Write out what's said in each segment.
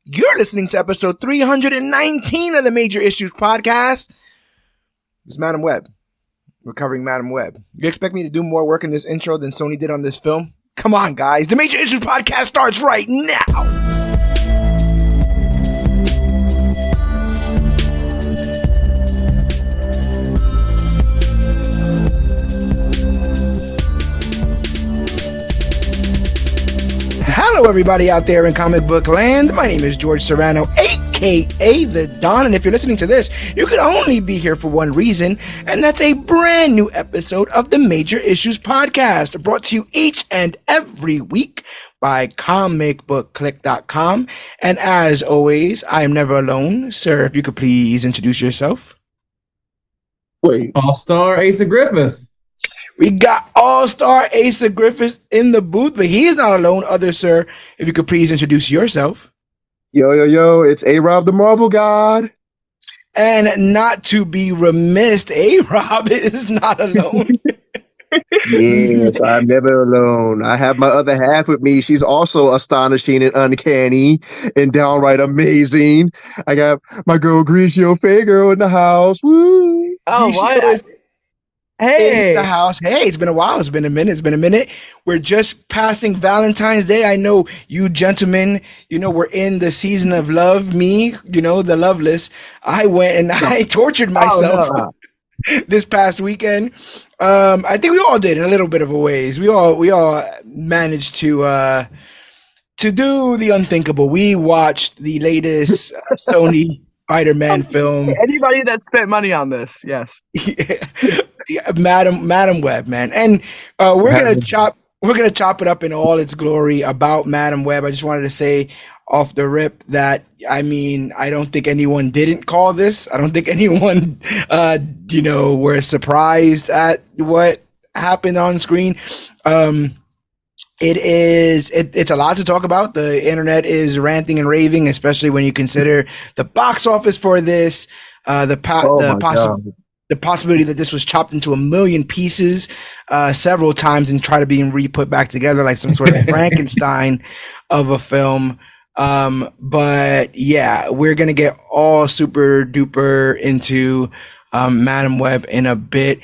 You're listening to episode 319 of the Major Issues Podcast. It's Madame Web. We're covering Madame Web. You expect me to do more work in this intro than Sony did on this film? Come on, guys. The Major Issues Podcast starts right now. Hello, everybody out there in comic book land. My name is George Serrano, aka The Don, and if you're listening to this, you can only be here for one reason, and that's a brand new episode of the Major Issues Podcast, brought to you each and every week by ComicBookClique.com. And as always, I am never alone. Sir, if you could please introduce yourself. Wait. All-Star Asa Griffith. We got All-Star Asa Griffith in the booth, but he is not alone. Other sir, if you could please introduce yourself. Yo, it's A-Rob the Marvel God. And not to be remiss, A-Rob is not alone. Yes, I'm never alone. I have my other half with me. She's also astonishing and uncanny and downright amazing. I got my girl Grigio Fago in the house. Woo! Oh, what? Hey, in the house. Hey, it's been a while. It's been a minute. We're just passing Valentine's Day. I know you gentlemen, we're in the season of love. Me, the loveless. I went and I tortured myself this past weekend. I think we all did in a little bit of a ways. We all managed to do the unthinkable. We watched the latest Sony Spider-Man film. Anybody that spent money on this, yes. Yeah, Madame Web, man. And we're gonna chop it up in all its glory about Madame Web. I just wanted to say off the rip that I don't think anyone didn't call this. I don't think anyone were surprised at what happened on screen. It's a lot to talk about. The internet is ranting and raving, especially when you consider the box office for this, the possibility that this was chopped into a million pieces several times and try to be re-put back together like some sort of Frankenstein of a film. But yeah, we're gonna get all super duper into Madame Web in a bit.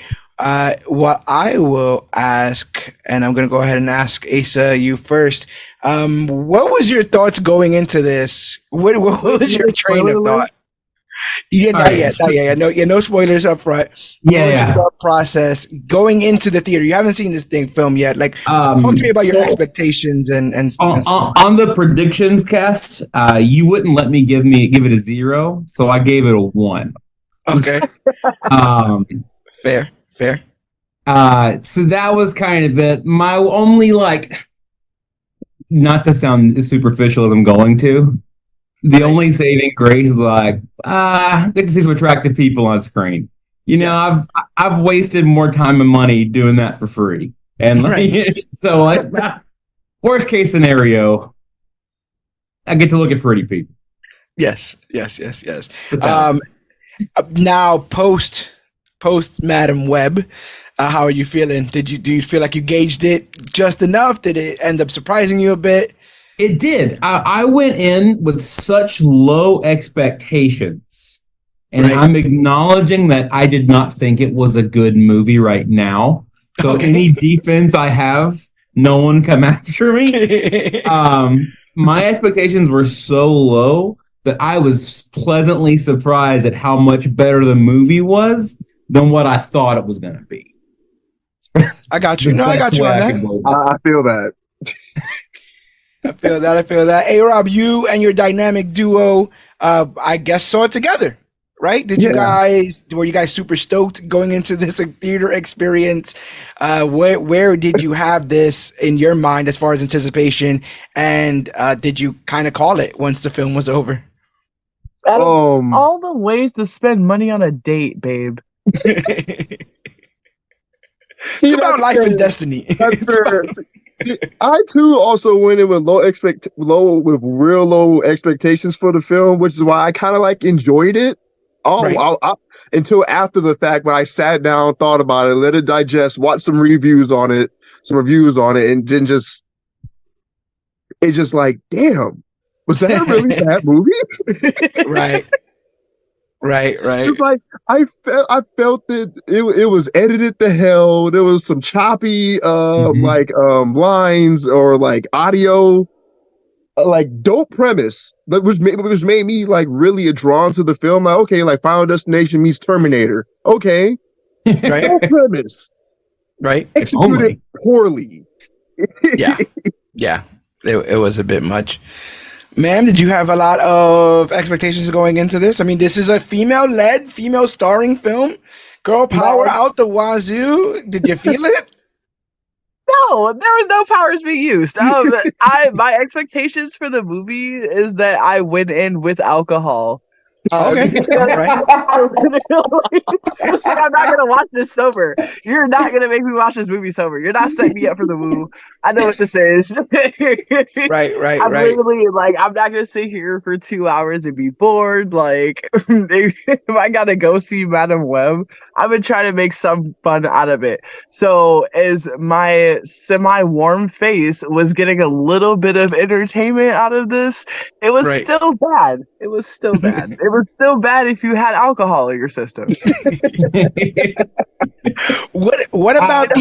What I will ask, and I'm going to go ahead and ask Asa, you first. What was your thoughts going into this? What was your train of thought? Not yet. No spoilers up front. What was your thought process going into the theater? You haven't seen this film yet. Talk to me about your expectations and on the predictions cast. You wouldn't let me give it a 0, so I gave it a 1. Okay. Fair. So that was kind of it. My only, not to sound as superficial as I'm going to, the only saving grace is good to see some attractive people on screen. Yes. I've wasted more time and money doing that for free. And worst case scenario, I get to look at pretty people. Yes. Now post Madame Web, how are you feeling? Do you feel like you gauged it just enough? Did it end up surprising you a bit? It did. I went in with such low expectations, and I'm acknowledging that I did not think it was a good movie right now. So any defense I have, no one come after me. My expectations were so low that I was pleasantly surprised at how much better the movie was than what I thought it was going to be. I got you. No, I got you on that. I feel that. I feel that. Hey, Rob, you and your dynamic duo, I guess, saw it together, right? Were you guys super stoked going into this theater experience? Where did you have this in your mind as far as anticipation? And did you kind of call it once the film was over? All the ways to spend money on a date, babe. It's about life and destiny. That's fair. I too also went in with real low expectations for the film, which is why I kind of enjoyed it. Until after the fact, when I sat down, thought about it, let it digest, watched some reviews on it, and then it's just damn. Was that a really bad movie? Right. It's like I felt that it was edited to hell. There was some choppy lines or like audio, like dope premise that which made me like really drawn to the film. Like, okay, like Final Destination meets Terminator. Okay, right. dope premise, right? Executed poorly. Yeah. It was a bit much. Ma'am, did you have a lot of expectations going into this? I mean, this is a female-led, female-starring film. Girl power out the wazoo. Did you feel it? No, there was no powers being used. My expectations for the movie is that I went in with alcohol. Okay. Right. I'm not gonna watch this sober. You're not gonna make me watch this movie sober. You're not setting me up for the woo. I know what this is. Right. I'm literally like, I'm not gonna sit here for 2 hours and be bored. Like, if I gotta go see Madame Web, I've been trying to make some fun out of it. So, as my semi-warm face was getting a little bit of entertainment out of this, it was still bad. It was still bad. It was still bad if you had alcohol in your system. What about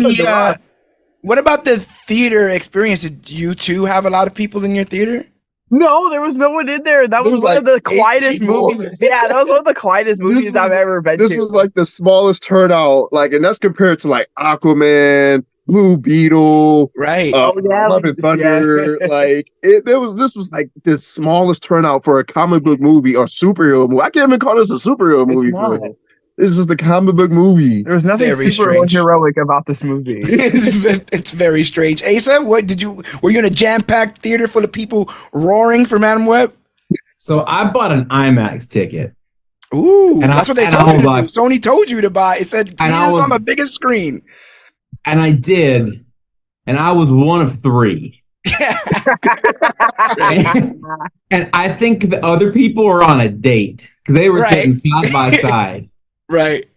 the theater experience? Did you two have a lot of people in your theater? No, there was no one in there. That was one of the quietest movies. Yeah, that was one of the quietest movies I've ever been to. This was like the smallest turnout, like, and that's compared to like Aquaman, Blue Beetle, right? Love and Thunder. Yeah. Like this was like the smallest turnout for a comic book movie or superhero movie. I can't even call this a superhero movie. This is the comic book movie. There was nothing super heroic about this movie. It's very strange. Asa, were you in a jam-packed theater full of people roaring for Madame Web? So I bought an IMAX ticket. Ooh, and that's what they told you to do. Sony told you to buy. It said, see this on the biggest screen. And I did, and I was one of 3. and I think the other people were on a date because they were sitting side by side. Right.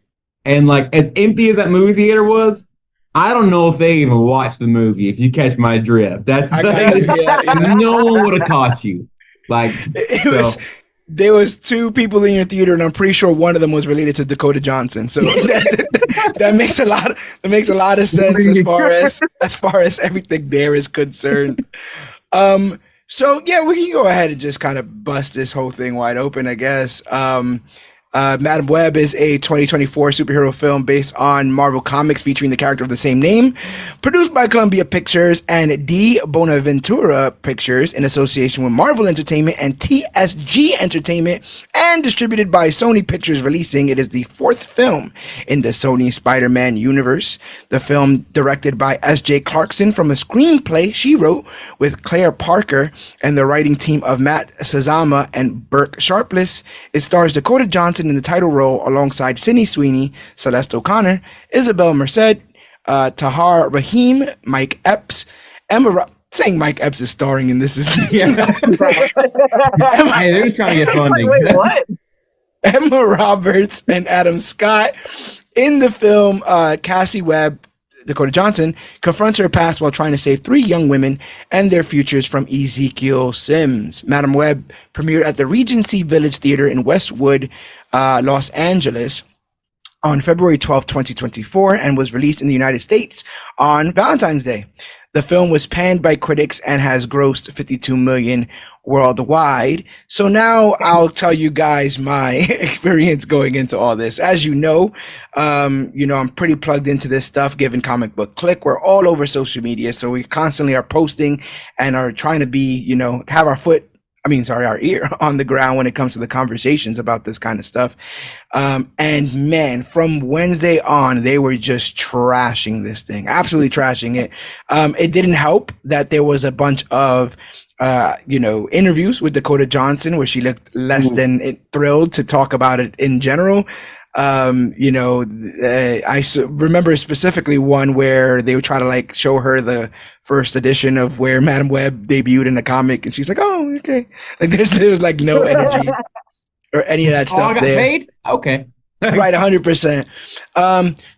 And like, as empty as that movie theater was, I don't know if they even watched the movie, if you catch my drift. That's no one would have caught you. Like, there was 2 people in your theater, and I'm pretty sure one of them was related to Dakota Johnson. So that makes a lot of sense as far as everything there is concerned. So yeah, we can go ahead and just kind of bust this whole thing wide open, I guess. Madame Web is a 2024 superhero film based on Marvel Comics featuring the character of the same name, produced by Columbia Pictures and D. Bonaventura Pictures in association with Marvel Entertainment and TSG Entertainment, and distributed by Sony Pictures Releasing. It is the 4th film in the Sony Spider-Man universe. The film, directed by S.J. Clarkson from a screenplay she wrote with Claire Parker and the writing team of Matt Sazama and Burke Sharpless. It stars Dakota Johnson in the title role alongside Sydney Sweeney, Celeste O'Connor, Isabel Merced, Tahar Rahim, Mike Epps, saying Mike Epps is starring in this is hey, they're just trying to get funding. Wait, what? Emma Roberts and Adam Scott. In the film, Cassie Webb, Dakota Johnson, confronts her past while trying to save 3 young women and their futures from Ezekiel Sims. Madame Web premiered at the Regency Village Theater in Westwood, Los Angeles on February 12, 2024, and was released in the United States on Valentine's Day. The film was panned by critics and has grossed $52 million worldwide. So now I'll tell you guys my experience going into all this. As you know, I'm pretty plugged into this stuff given ComicBookClique. We're all over social media, so we constantly are posting and are trying to be, have our ear on the ground when it comes to the conversations about this kind of stuff. And man, from Wednesday on, they were just trashing this thing, absolutely trashing it. It didn't help that there was a bunch of, interviews with Dakota Johnson where she looked less than thrilled to talk about it in general. I remember specifically one where they would try to show her the first edition of where Madame Web debuted in the comic, and she's like, "Oh, okay." There's no energy or any of that stuff. I got paid? Okay, right, 100%.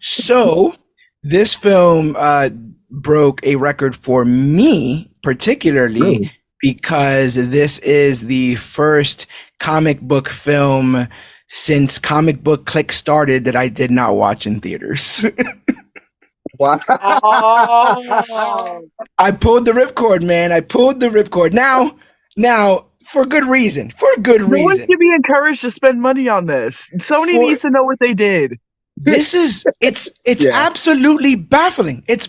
So this film broke a record for me, particularly because this is the first comic book film since ComicBookClique started that I did not watch in theaters. Wow. I pulled the ripcord, man. I pulled the ripcord. Now, for good reason. For good reason. No one should be encouraged to spend money on this. Sony needs to know what they did. It's absolutely baffling. It's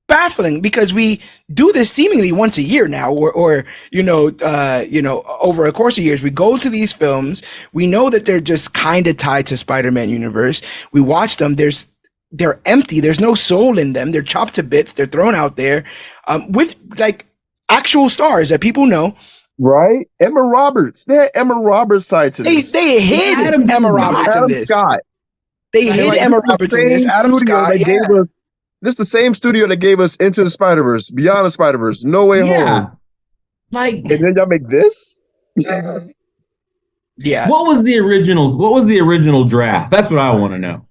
baffling because we do this seemingly once a year now, or over a course of years, we go to these films. We know that they're just kind of tied to Spider-Man universe. We watch them. They're empty. There's no soul in them. They're chopped to bits. They're thrown out there, with like actual stars that people know. Right? Emma Roberts. They had Emma Roberts side to this. They hid Emma Roberts in this. Scott. They hid Emma Roberts in this. Adam Scott. This is the same studio that gave us Into the Spider-Verse, Beyond the Spider-Verse, No Way Home. And then y'all make this? Yeah. What was the original draft? That's what I want to know.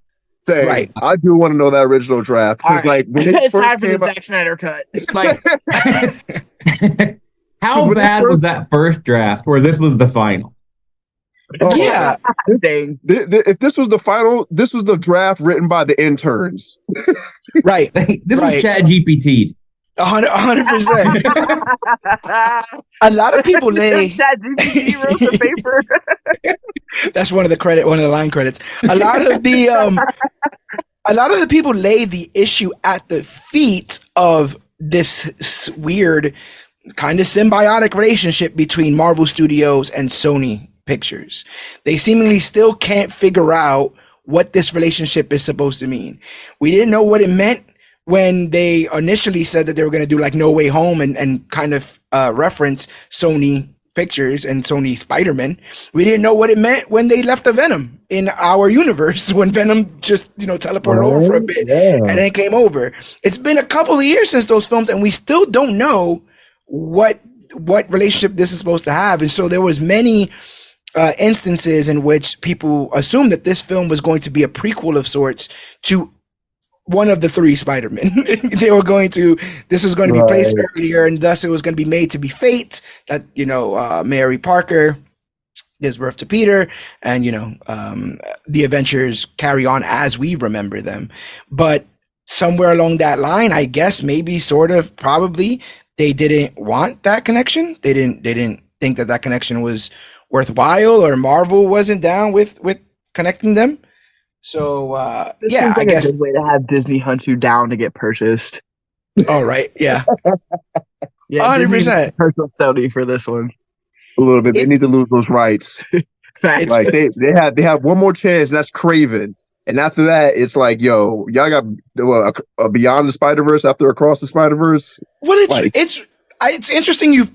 Same. Right. I do want to know that original draft. Because it's time for the Zack Snyder cut. How bad was that first draft where this was the final? Yeah. If this was the final, this was the draft written by the interns. Right. This was ChatGPT. 100%. A lot of people lay. ChatGPT wrote the paper. That's one of the line credits. A lot of the people lay the issue at the feet of this weird kind of symbiotic relationship between Marvel Studios and Sony Pictures. They seemingly still can't figure out what this relationship is supposed to mean. We didn't know what it meant when they initially said that they were going to do like No Way Home and kind of reference Sony Pictures and Sony Spider-Man. We didn't know what it meant when they left the Venom in our universe, when Venom just teleported over for a bit and then came over. It's been a couple of years since those films, and we still don't know what relationship this is supposed to have. And so there was many instances in which people assumed that this film was going to be a prequel of sorts to one of the three Spider-Men. This was going to be placed earlier, and thus it was going to be made to be fate that, Mary Parker gives birth to Peter, and, the adventures carry on as we remember them. But somewhere along that line, I guess, maybe sort of probably, they didn't want that connection. They didn't think that connection was worthwhile, or Marvel wasn't down with connecting them. So I guess a good way to have Disney hunt you down to get purchased. Oh right, yeah, 100%. Purchase Sony for this one. A little bit. They need to lose those rights. Like they have one more chance, and that's Craven. And after that, it's like, yo, y'all got a Beyond the Spider-Verse after Across the Spider-Verse. Well, it's interesting you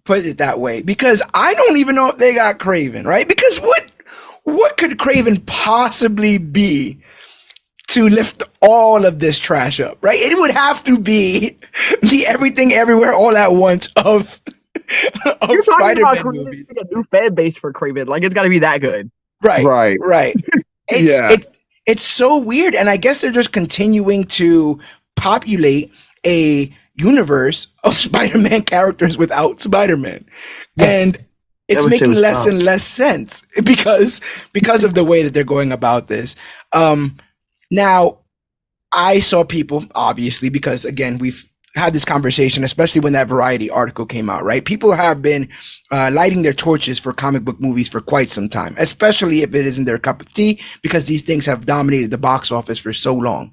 put it that way, because I don't even know if they got Craven, right? Because what could Craven possibly be to lift all of this trash up, right? It would have to be the Everything Everywhere All at Once of You're talking about creating a new fan base for Craven. Like, it's got to be that good. Right. It's so weird. And I guess they're just continuing to populate a universe of Spider-Man characters without Spider-Man. Yes. And it's making less and less sense because of the way that they're going about this. Now, I saw people, obviously, because again, we've had this conversation, especially when that Variety article came out, right? People have been lighting their torches for comic book movies for quite some time, especially if it isn't their cup of tea, because these things have dominated the box office for so long.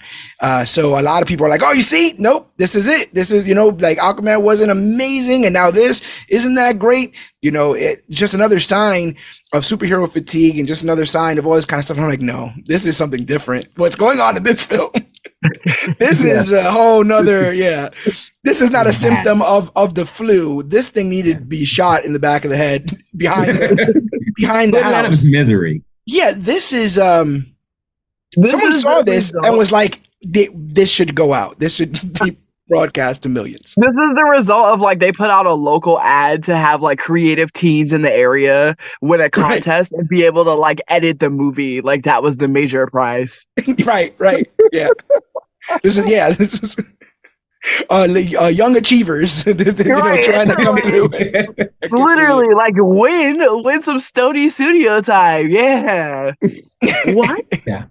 So a lot of people are like, oh, you see? Nope, this is it. This is, like Aquaman wasn't amazing, and now this isn't that great. It's just another sign of superhero fatigue and just another sign of all this kind of stuff. And I'm like, no, this is something different. What's going on in this film? This is a whole nother, This is not a symptom of the flu. This thing needed to be shot in the back of the head behind the house. Out of his misery. Yeah, this is someone saw this and was like, this should go out. This should be broadcast to millions. This is the result of, like, they put out a local ad to have, like, creative teens in the area win a contest and be able to, like, edit the movie. Like, that was the major prize. Right. Yeah. This is young achievers, trying to come through. Literally, like win some Stony Studio time. Yeah. What? Yeah.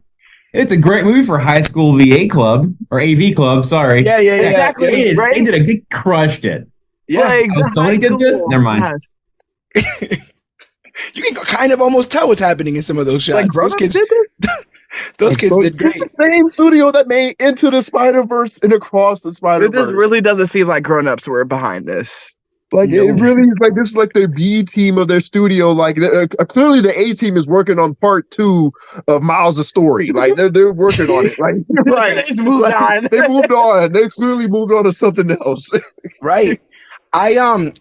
It's a great movie for high school VA club or AV club. Sorry. Yeah, exactly. They crushed it. Yeah. Like, Sony did this? Never mind. Yes. You can kind of almost tell what's happening in some of those shots. Like, those kids, those kids did great. It's the same studio that made Into the Spider-Verse and Across the Spider-Verse. This really doesn't seem like grown-ups were behind this. Like it really is like this is like the B team of their studio. Like clearly the A team is working on part 2 of Miles' story. Like they're working on it. Like Right, they moved on. They moved on. They clearly moved on to something else. Right. And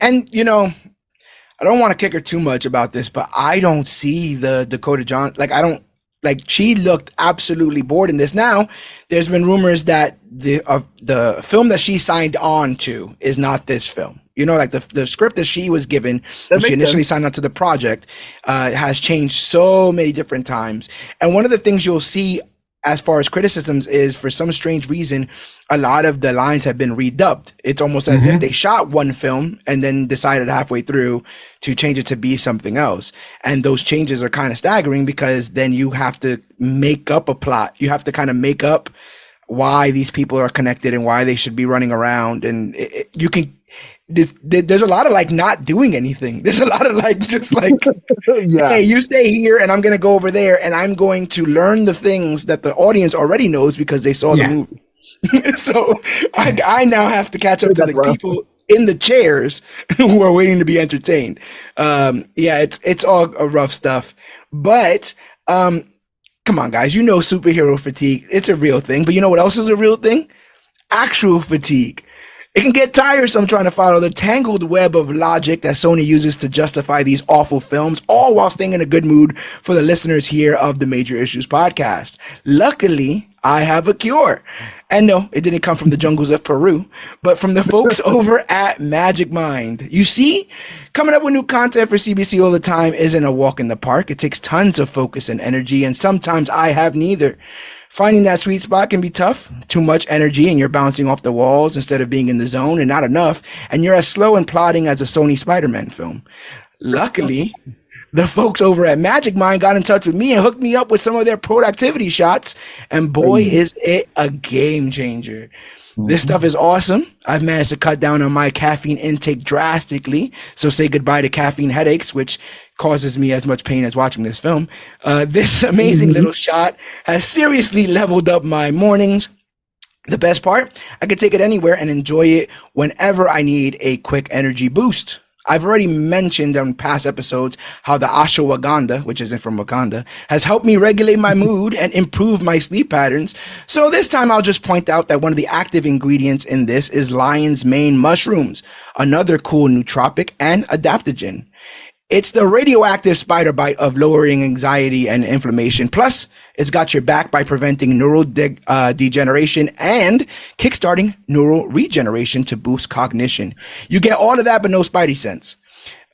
I don't want to kick her too much about this, but I don't see the Dakota Johnson. Like she looked absolutely bored in this. Now, there's been rumors that the film that she signed on to is not this film. Like the script that she was given when she initially signed on to the project has changed so many different times. And one of the things you'll see as far as criticisms is, for some strange reason, a lot of the lines have been redubbed. It's almost as if they shot one film and then decided halfway through to change it to be something else. And those changes are kind of staggering, because then you have to make up a plot. You have to kind of make up why these people are connected and why they should be running around. And there's a lot of like not doing anything. There's a lot of like just like, hey, you stay here and I'm going to go over there and I'm going to learn the things that the audience already knows because they saw the movie. So I now have to catch up to the people in the chairs who are waiting to be entertained. It's all rough stuff. But come on, guys, superhero fatigue. It's a real thing. But you know what else is a real thing? Actual fatigue. It can get tiresome trying to follow the tangled web of logic that Sony uses to justify these awful films, all while staying in a good mood for the listeners here of the Major Issues podcast. Luckily, I have a cure. And no, it didn't come from the jungles of Peru, but from the folks over at Magic Mind. You see, coming up with new content for CBC all the time isn't a walk in the park. It takes tons of focus and energy, and sometimes I have neither. Finding that sweet spot can be tough. Too much energy and you're bouncing off the walls instead of being in the zone, and not enough, and you're as slow and plodding as a Sony Spider-Man film. Luckily, the folks over at Magic Mind got in touch with me and hooked me up with some of their productivity shots, and boy, is it a game changer. This stuff is awesome. I've managed to cut down on my caffeine intake drastically, so say goodbye to caffeine headaches, which causes me as much pain as watching this film. This amazing little shot has seriously leveled up my mornings. The best part, I can take it anywhere and enjoy it whenever I need a quick energy boost. I've already mentioned on past episodes how the ashwagandha, which isn't from Wakanda, has helped me regulate my mood and improve my sleep patterns. So this time I'll just point out that one of the active ingredients in this is lion's mane mushrooms, another cool nootropic and adaptogen. It's the radioactive spider bite of lowering anxiety and inflammation. Plus, it's got your back by preventing neural degeneration and kickstarting neural regeneration to boost cognition. You get all of that, but no Spidey sense.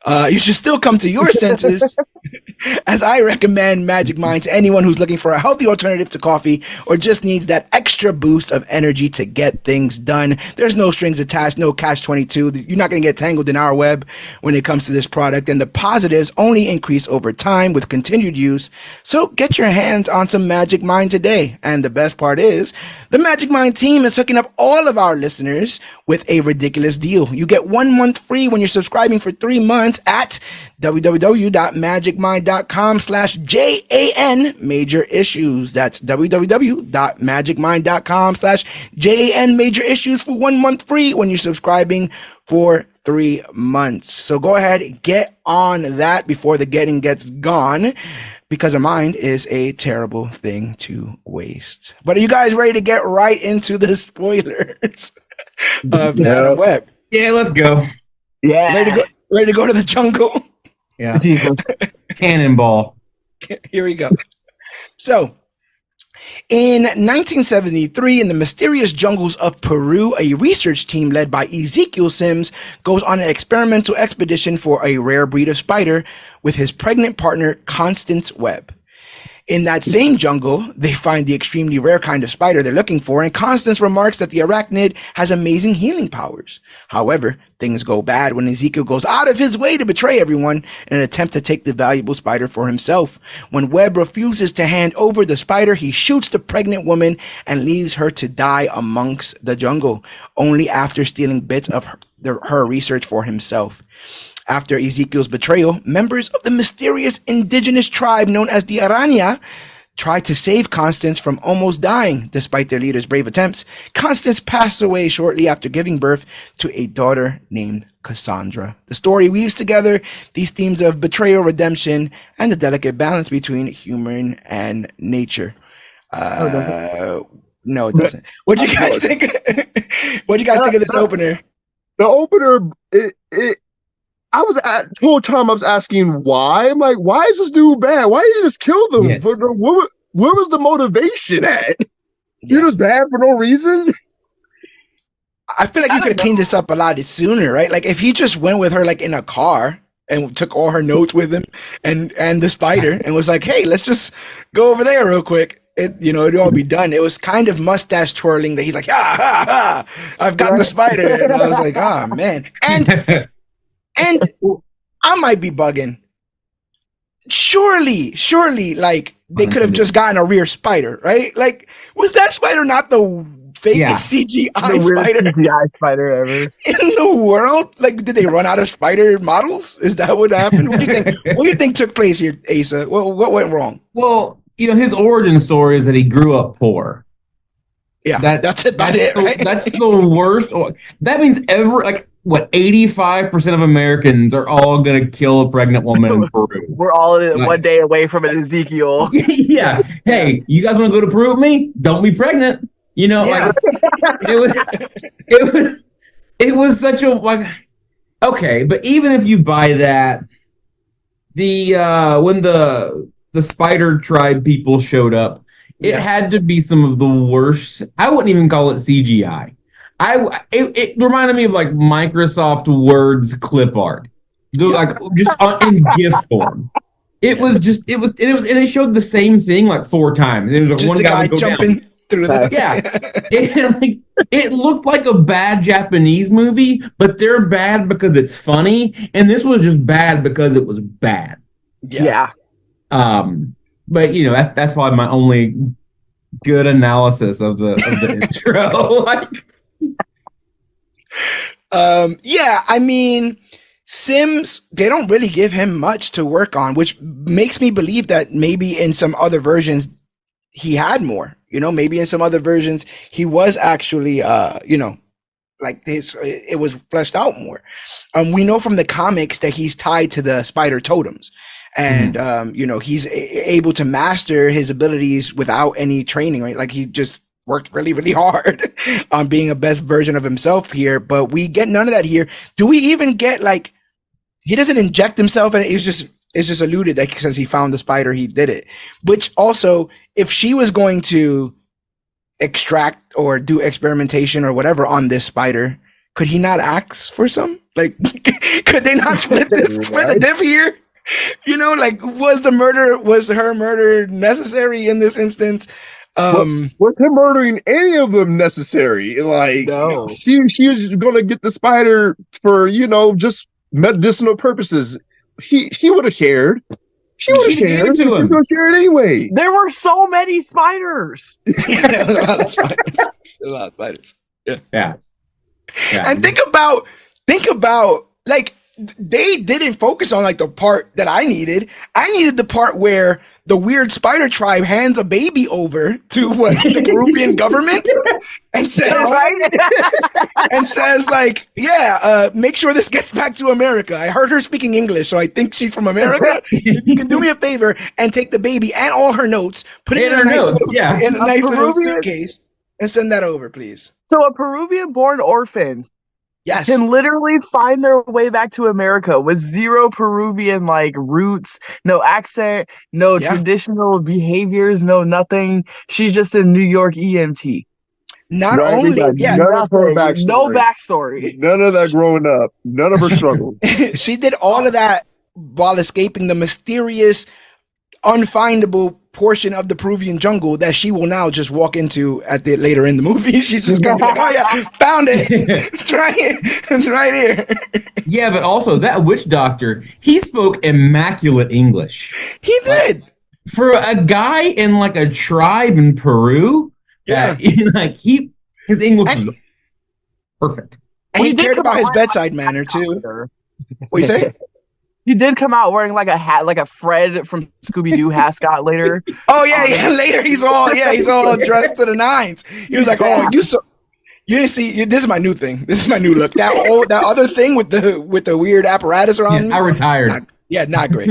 You should still come to your senses, as I recommend Magic Mind to anyone who's looking for a healthy alternative to coffee or just needs that extra boost of energy to get things done. There's no strings attached, no catch-22. You're not going to get tangled in our web when it comes to this product, and the positives only increase over time with continued use. So get your hands on some Magic Mind today. And the best part is, the Magic Mind team is hooking up all of our listeners with a ridiculous deal. You get 1 month free when you're subscribing for 3 months at www.magicmind.com/JAN major issues. That's www.magicmind.com/JAN major issues for 1 month free when you're subscribing for 3 months. So go ahead, get on that before the getting gets gone, because a mind is a terrible thing to waste. But are you guys ready to get right into the spoilers of Madame Web? Yeah, let's go. Yeah. Ready to go to the jungle? Yeah. Jesus. Cannonball. Here we go. So, in 1973, in the mysterious jungles of Peru, a research team led by Ezekiel Sims goes on an experimental expedition for a rare breed of spider with his pregnant partner, Constance Webb. In that same jungle, they find the extremely rare kind of spider they're looking for, and Constance remarks that the arachnid has amazing healing powers. However, things go bad when Ezekiel goes out of his way to betray everyone in an attempt to take the valuable spider for himself. When Webb refuses to hand over the spider, he shoots the pregnant woman and leaves her to die amongst the jungle, only after stealing bits of her research for himself. After Ezekiel's betrayal, members of the mysterious indigenous tribe known as the Aranya try to save Constance from almost dying. Despite their leader's brave attempts, Constance passed away shortly after giving birth to a daughter named Cassandra. The story weaves together these themes of betrayal, redemption, and the delicate balance between human and nature. No, it doesn't. What do you guys think? What do you guys think of this opener? The opener, the whole time I was asking why. I'm like, why is this dude bad? Why did you just kill them? Yes. Where was the motivation at? You're just bad for no reason? I feel like you could have cleaned this up a lot sooner, right? Like if he just went with her like in a car and took all her notes with him and the spider and was like, hey, let's just go over there real quick. It'd all be done. It was kind of mustache twirling that he's like, I've got the spider. And I was like, oh man. And I might be bugging. Surely, like they could have just gotten a rear spider, right? Like, was that spider not the fakest CGI spider? CGI spider ever in the world? Like, did they run out of spider models? Is that what happened? What do you think? What do you think took place here, Asa? What went wrong? Well, his origin story is that he grew up poor. Yeah, that's about it, right? That's the worst. That means 85% of Americans are all going to kill a pregnant woman in Peru. We're all one day away from an Ezekiel. Yeah. Hey, you guys want to go to Peru with me? Don't be pregnant. Like it was such a okay, but even if you buy that, when the spider tribe people showed up, it had to be some of the worst. I wouldn't even call it CGI. It reminded me of like Microsoft Word's clip art, like just in GIF form. It showed the same thing like 4 times. It was like just one guy jumping through the it looked like a bad Japanese movie, but they're bad because it's funny, and this was just bad because it was bad. Yeah. But that's probably my only good analysis of the intro. I mean, Sims, they don't really give him much to work on, which makes me believe that maybe in some other versions he had more. Maybe in some other versions he was actually like this, it was fleshed out more. We know from the comics that he's tied to the spider totems. And, he's able to master his abilities without any training, right? Like he just worked really, really hard on being a best version of himself here, but we get none of that here. Do we even get like, he doesn't inject himself and it's just alluded that since he found the spider, he did it. Which also, if she was going to extract or do experimentation or whatever on this spider, could he not ask for some? Like, could they not split the diff here? Was her murder necessary in this instance? Was him murdering any of them necessary? Like, no. She was going to get the spider for, just medicinal purposes. He would have shared. She would have shared. She was going to share it anyway. There were so many spiders. There was a lot of spiders. A lot of spiders. Yeah. And think about like, they didn't focus on like the part that I needed. I needed the part where the weird spider tribe hands a baby over to the Peruvian government and says like, make sure this gets back to America. I heard her speaking English, so I think she's from America. You can do me a favor and take the baby and all her notes, put it in a nice little suitcase and send that over, please. So a Peruvian-born orphan Yes. Can literally find their way back to America with zero Peruvian roots, no accent, no traditional behaviors, no nothing. She's just a New York EMT. No backstory. None of that growing up. None of her struggles. She did all of that while escaping the mysterious unfindable portion of the Peruvian jungle that she will now just walk into later in the movie. She's just gonna be like, "Oh yeah, found it! It's right here. It's right here." Yeah, but also that witch doctor, he spoke immaculate English. He did. For a guy in like a tribe in Peru, his English is perfect. And he cared about his bedside manner too. What you say? He did come out wearing like a hat, like a Fred from Scooby-Doo mascot later. Oh yeah. Later he's all dressed to the nines. He was like, "Oh, you didn't see. This is my new thing. This is my new look. That other thing with the weird apparatus around. Yeah, I retired. Not great.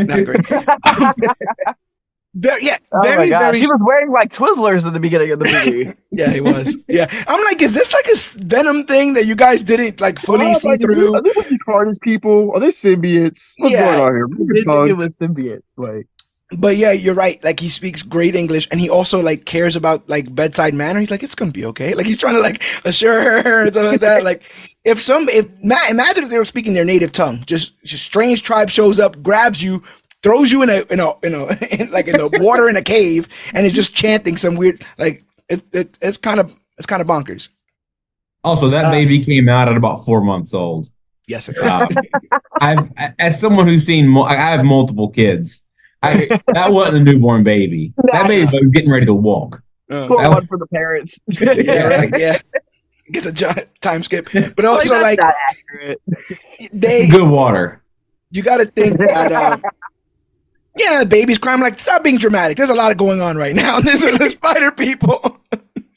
Very. He was wearing like Twizzlers at the beginning of the movie. Yeah, he was. Yeah, I'm like, is this like a Venom thing that you guys didn't like fully see through? Are they retarded people? Are they symbiotes? What's going on here? It was symbiote, like. But yeah, you're right. Like he speaks great English, and he also like cares about like bedside manner. He's like, it's gonna be okay. Like he's trying to like assure her that like imagine if they were speaking their native tongue. Just strange tribe shows up, grabs you, throws you in the water in a cave, and is just chanting some weird like it's kind of bonkers. Also, that baby came out at about 4 months old. Yes, as someone who's seen, I have multiple kids. That wasn't a newborn baby. That baby was getting ready to walk. Score one for the parents. Yeah. Get a giant time skip, but also like accurate. Good water. You got to think that. The baby's crying. Like, stop being dramatic. There's a lot going on right now. There's spider people.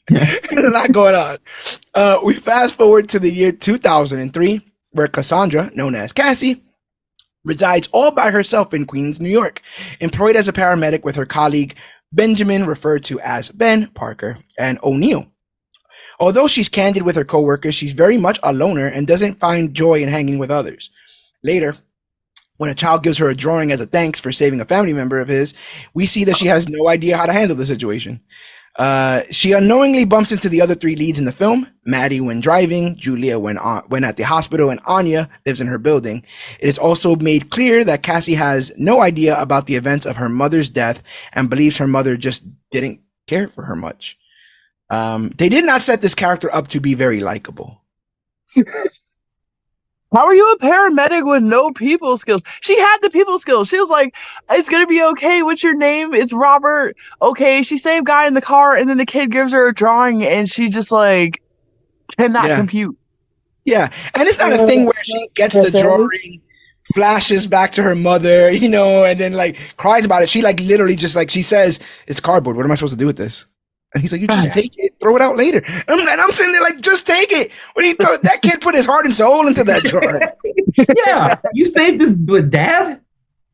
There's a lot going on. We fast forward to the year 2003, where Cassandra, known as Cassie, resides all by herself in Queens, New York, employed as a paramedic with her colleague Benjamin, referred to as Ben Parker, and O'Neill. Although she's candid with her coworkers, she's very much a loner and doesn't find joy in hanging with others. Later, when a child gives her a drawing as a thanks for saving a family member of his, we see that she has no idea how to handle the situation. She unknowingly bumps into the other three leads in the film: Maddie when driving, Julia when at the hospital, and Anya lives in her building. It is also made clear that Cassie has no idea about the events of her mother's death and believes her mother just didn't care for her much. They did not set this character up to be very likable. How are you a paramedic with no people skills? She had the people skills. She was like, it's going to be okay. What's your name? It's Robert. Okay. She saved guy in the car, and then the kid gives her a drawing, and she just like cannot compute. Yeah. And it's not a thing where she gets the drawing, flashes back to her mother, and then like cries about it. She like literally just like, she says, it's cardboard. What am I supposed to do with this? And he's like, you just take it, throw it out later. And I'm sitting there like, just take it. What do you throw? That kid put his heart and soul into that drawing. Yeah, you saved this with dad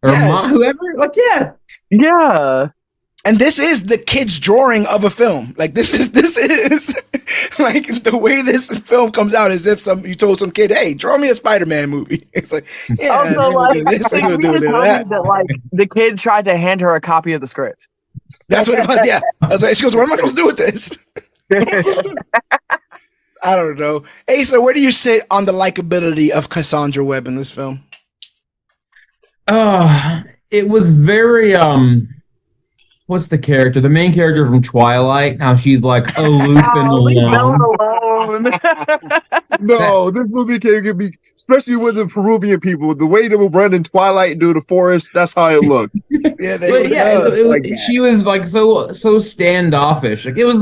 or mom, whoever. Like, yeah. And this is the kid's drawing of a film. Like this is like the way this film comes out is if you told some kid, hey, draw me a Spider-Man movie. It's like, do this, I'm gonna do that. Like the kid tried to hand her a copy of the script. That's what it was. Yeah. I was like, she goes, what am I supposed to do with this? I don't know. Hey, so where do you sit on the likability of Cassandra Webb in this film? It was very what's the character? The main character from Twilight. How she's like aloof and alone. No, this movie can be, especially with the Peruvian people, the way they would run in Twilight into the forest. That's how it looked. She was like so standoffish. Like it was.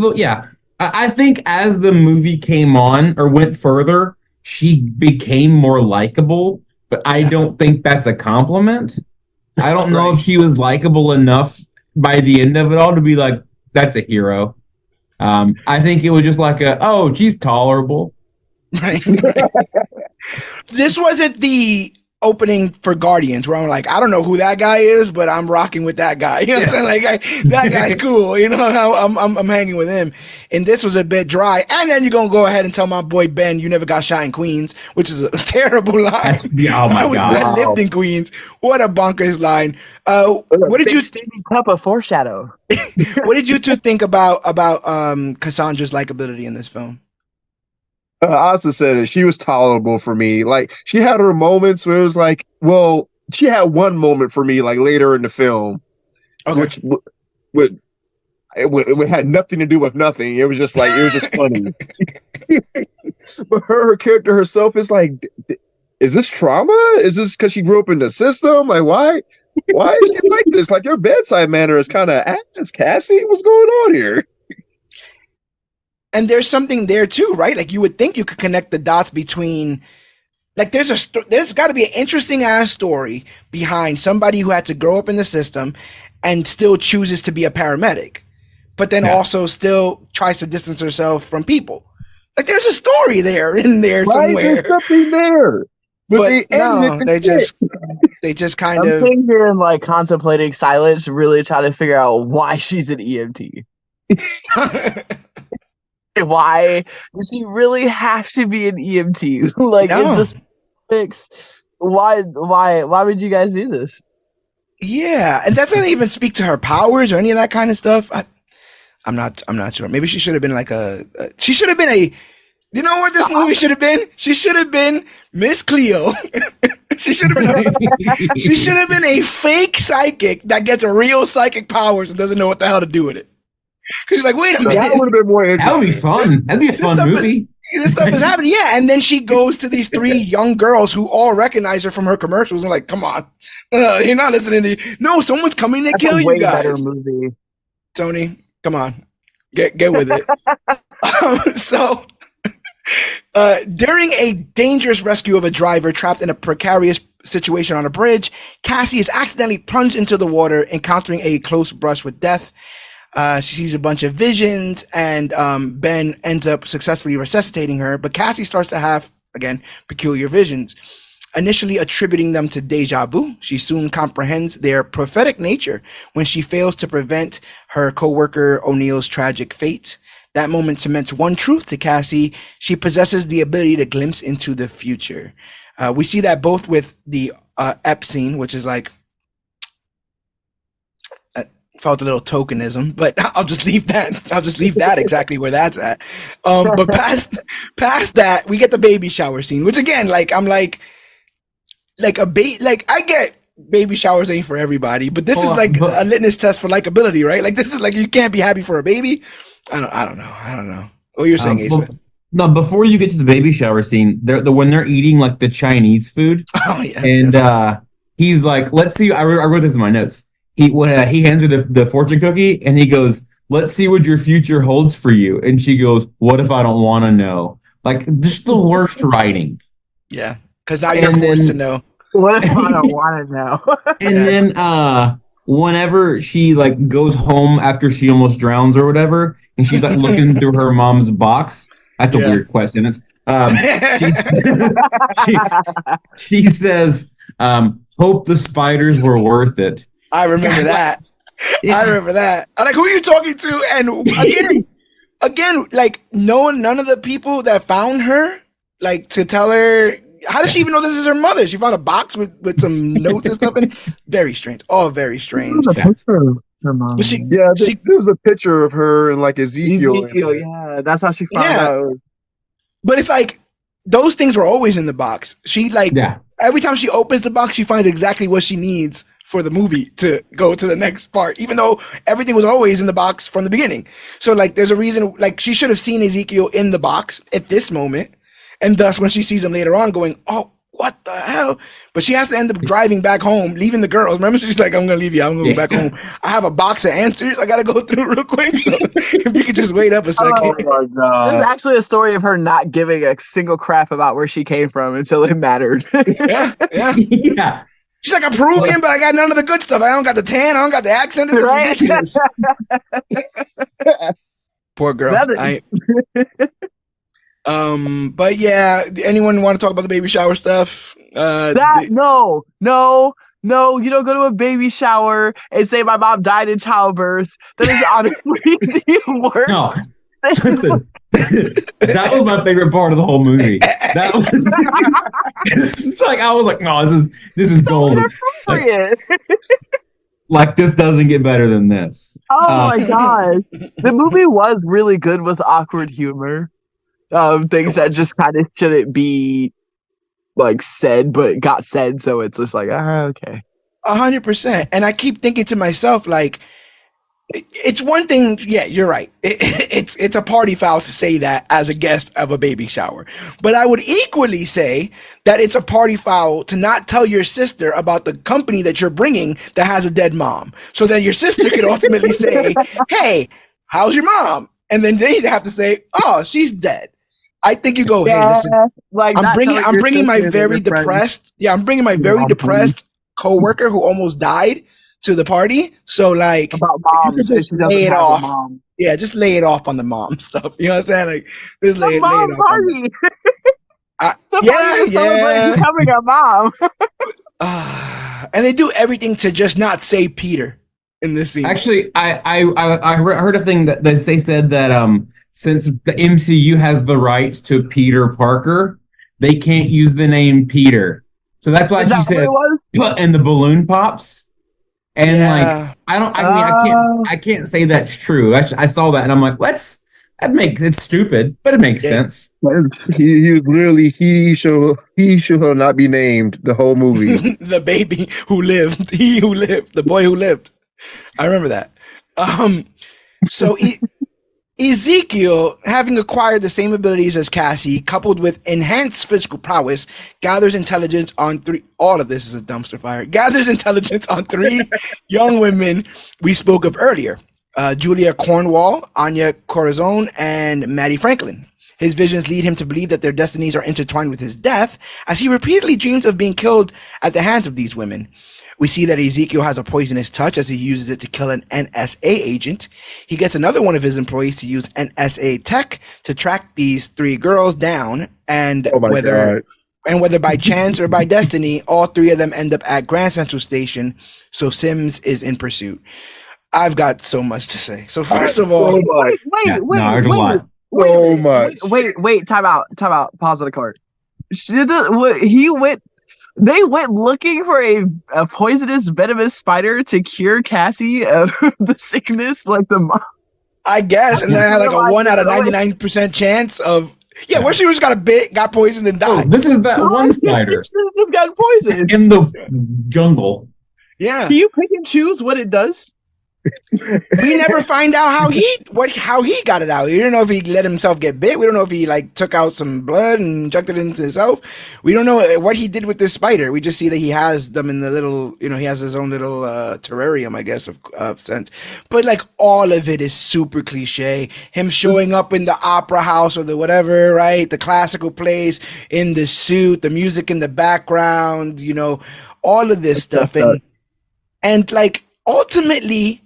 I think as the movie came on or went further, she became more likable. But I don't think that's a compliment. I don't know if she was likable enough by the end of it all to be like, that's a hero. I think it was just like she's tolerable. Right. This wasn't the opening for Guardians where I'm like, I don't know who that guy is, but I'm rocking with that guy. You know what I'm saying? Like, that guy's cool. I'm hanging with him. And this was a bit dry. And then you're gonna go ahead and tell my boy Ben, you never got shot in Queens, which is a terrible line. Oh my God! I lived in Queens. What a bonkers line. What did you cup of foreshadow? What did you two think about Cassandra's likability in this film? I also said it. She was tolerable for me. Like, she had her moments where it was like, well, she had one moment for me, like later in the film. which would it had nothing to do with nothing. It was just funny. But her character herself is like, is this trauma? Is this because she grew up in the system? Like, why is she like this? Like, your bedside manner is kind of ass, Cassie. What's going on here? And there's something there too, right? Like, you would think you could connect the dots between, like, there's got to be an interesting ass story behind somebody who had to grow up in the system and still chooses to be a paramedic, but then also still tries to distance herself from people. Like, there's a story there somewhere. There's something there. But they just kind of. I'm sitting here in like contemplating silence, really trying to figure out why she's an EMT. Why does she really have to be an EMT? Like, it just fix. Why would you guys do this? Yeah, and that doesn't even speak to her powers or any of that kind of stuff. I'm not sure. Maybe she should have been like she should have been a. You know what this movie should have been? She should have been Miss Cleo. She should have been a fake psychic that gets real psychic powers and doesn't know what the hell to do with it. Because she's like, wait a minute. That would have been more interesting. That would be fun. That'd be a fun movie. This stuff is happening. Yeah, and then she goes to these 3 young girls who all recognize her from her commercials and like, come on, you're not listening to. No, someone's coming to kill you guys. Better movie. Tony, come on, get with it. So. During a dangerous rescue of a driver trapped in a precarious situation on a bridge, Cassie is accidentally plunged into the water, encountering a close brush with death. She sees a bunch of visions, and Ben ends up successfully resuscitating her. But Cassie starts to have, again, peculiar visions. Initially attributing them to deja vu, she soon comprehends their prophetic nature when she fails to prevent her co-worker O'Neill's tragic fate. That moment cements one truth to Cassie: she possesses the ability to glimpse into the future. We see that both with the Ep scene, which is like, felt a little tokenism, but I'll just leave that exactly where that's at. But past that, we get the baby shower scene, which again, like, I'm like I get baby showers ain't for everybody, but this is like a litmus test for likability, right? Like, this is like, you can't be happy for a baby. I don't know. What you're saying, Asa? No, before you get to the baby shower scene, when they're eating like the Chinese food, and he's like, "Let's see." I wrote this in my notes. He hands her the fortune cookie, and he goes, "Let's see what your future holds for you." And she goes, "What if I don't want to know?" Like, just the worst writing. Yeah, because now you're forced to know. What if I don't want to know? And then whenever she like goes home after she almost drowns or whatever, and she's like looking through her mom's box. That's a weird question. It's she says, "Hope the spiders were worth it." I remember that. Yeah. I remember that. I'm like, who are you talking to? And again, like, none of the people that found her, like, to tell her. How does she even know this is her mother? She found a box with some notes and stuff in it. Very strange. All very strange. There's a picture of her mom. There's a picture of her and like Ezekiel. Yeah, that's how she found out. But it's like, those things were always in the box. She every time she opens the box, she finds exactly what she needs for the movie to go to the next part, even though everything was always in the box from the beginning. So like, there's a reason, like, she should have seen Ezekiel in the box at this moment. And thus, when she sees him later on, going, "Oh, what the hell?" But she has to end up driving back home, leaving the girls. Remember, she's like, "I'm gonna leave you. I'm gonna go back home. I have a box of answers I gotta go through real quick. So if you could just wait up a second." Oh my God. This is actually a story of her not giving a single crap about where she came from until it mattered. Yeah. She's like, "I'm Peruvian, but I got none of the good stuff. I don't got the tan. I don't got the accent. This is ridiculous." Poor girl. But yeah, anyone want to talk about the baby shower stuff? No, you don't go to a baby shower and say my mom died in childbirth. That is honestly the worst. No. Listen, that was my favorite part of the whole movie. That was it's like, I was like, no, this is so gold. Like, this doesn't get better than this. Oh my gosh. The movie was really good with awkward humor. Things that just kind of shouldn't be like said, but got said, so it's just like, okay. 100%. And I keep thinking to myself, like, it's one thing. Yeah, you're right. It's a party foul to say that as a guest of a baby shower. But I would equally say that it's a party foul to not tell your sister about the company that you're bringing that has a dead mom. So then your sister could ultimately say, "Hey, how's your mom?" And then they have to say, "Oh, she's dead." I think you go, "Hey, listen, like I'm bringing my very depressed. Yeah, I'm bringing my very depressed coworker who almost died to the party. So like, about moms, just lay it off. Yeah, just lay it off on the mom stuff. You know what I'm saying? Like, just lay it off. Party. Yeah. Becoming a mom. And they do everything to just not say Peter in this scene. Actually, I heard a thing that they said that since the MCU has the rights to Peter Parker, they can't use the name Peter. So that's why she says, and the balloon pops. And like, I can't say that's true. I saw that and I'm like, it's stupid, but it makes sense. He was literally, he should not be named the whole movie. The baby who lived, the boy who lived. I remember that. So Ezekiel, having acquired the same abilities as Cassie, coupled with enhanced physical prowess, gathers intelligence on three. All of this is a dumpster fire. Gathers intelligence on three young women we spoke of earlier: Julia Cornwall, Anya Corazon, and Maddie Franklin. His visions lead him to believe that their destinies are intertwined with his death, as he repeatedly dreams of being killed at the hands of these women. We see that Ezekiel has a poisonous touch as he uses it to kill an NSA agent. He gets another one of his employees to use NSA tech to track these three girls down, and whether by chance or by destiny, all three of them end up at Grand Central Station, so Sims is in pursuit. I've got so much to say. So first of all, wait, time out, pause the card. They went looking for a poisonous, venomous spider to cure Cassie of the sickness, like the mom. I guess, and they had like a 1 out of 99% chance of. Yeah, what she was got poisoned and died. Oh, this is that one spider. She just got poisoned in the jungle. Yeah. Do you pick and choose what it does? We never find out how he got it out. We don't know if he let himself get bit. We don't know if he like took out some blood and injected it into himself. We don't know what he did with this spider. We just see that he has them in the little, he has his own little terrarium, I guess, of sense. But like all of it is super cliche. Him showing up in the opera house or the whatever, right? The classical place in the suit, the music in the background, all of this stuff. And like ultimately,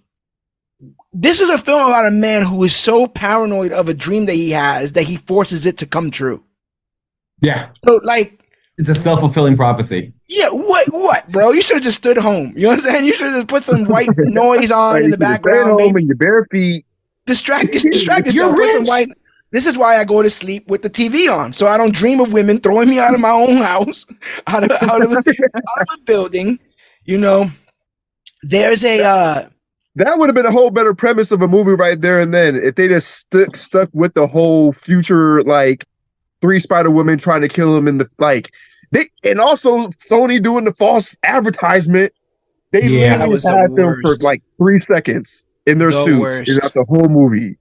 this is a film about a man who is so paranoid of a dream that he has that he forces it to come true. Yeah. So like, it's a self-fulfilling prophecy. Yeah. What, bro? You should have just stood home. You know what I'm saying? You should have just put some white noise on in the background. Stay home in your bare feet. Distract yourself. Put some white. This is why I go to sleep with the TV on, so I don't dream of women throwing me out of my own house, out of the building. There's a. That would have been a whole better premise of a movie right there and then if they just stuck with the whole future, like 3 Spider Women trying to kill him in the and also Sony doing the false advertisement. They literally had them for like 3 seconds in their suits throughout the whole movie.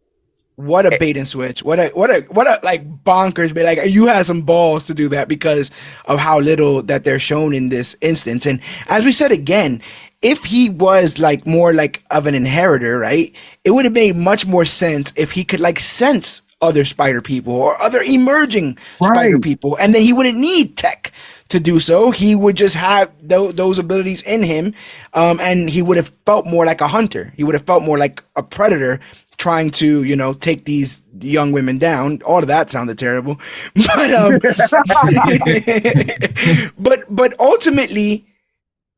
What a bait and switch! What a like bonkers! But like you had some balls to do that because of how little that they're shown in this instance. And as we said again, if he was like more like of an inheritor, right? It would have made much more sense if he could like sense other spider people or other emerging spider people, and then he wouldn't need tech to do so. He would just have those abilities in him, and he would have felt more like a hunter. He would have felt more like a predator trying to, take these young women down. All of that sounded terrible, but ultimately,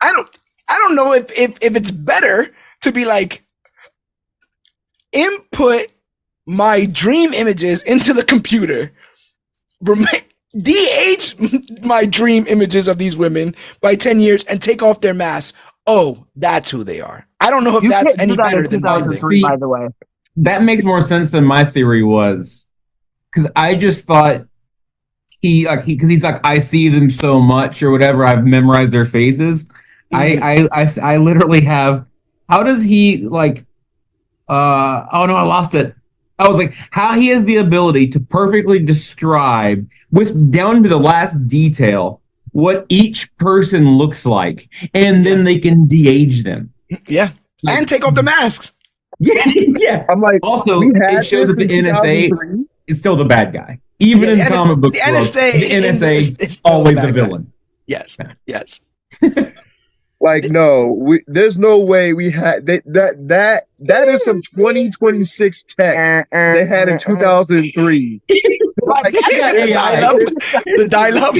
I don't know if it's better to be like input my dream images into the computer, de-age my dream images of these women by 10 years and take off their masks. Oh, that's who they are. I don't know if that's any better than mine. By the way, that makes more sense than my theory was, because I just thought he's like, I see them so much or whatever. I've memorized their faces. I literally have. How does he like? Oh no, I lost it. I was like, how he has the ability to perfectly describe, with down to the last detail, what each person looks like, and then they can de-age them. Yeah, like, and take off the masks. Yeah. I'm like, also, it shows that the NSA is still the bad guy, even in comic book world. The NSA is always the villain. Yes, yes. Like, no, there's no way we had that is some 2026 tech they had in 2003. Like, the dial-up.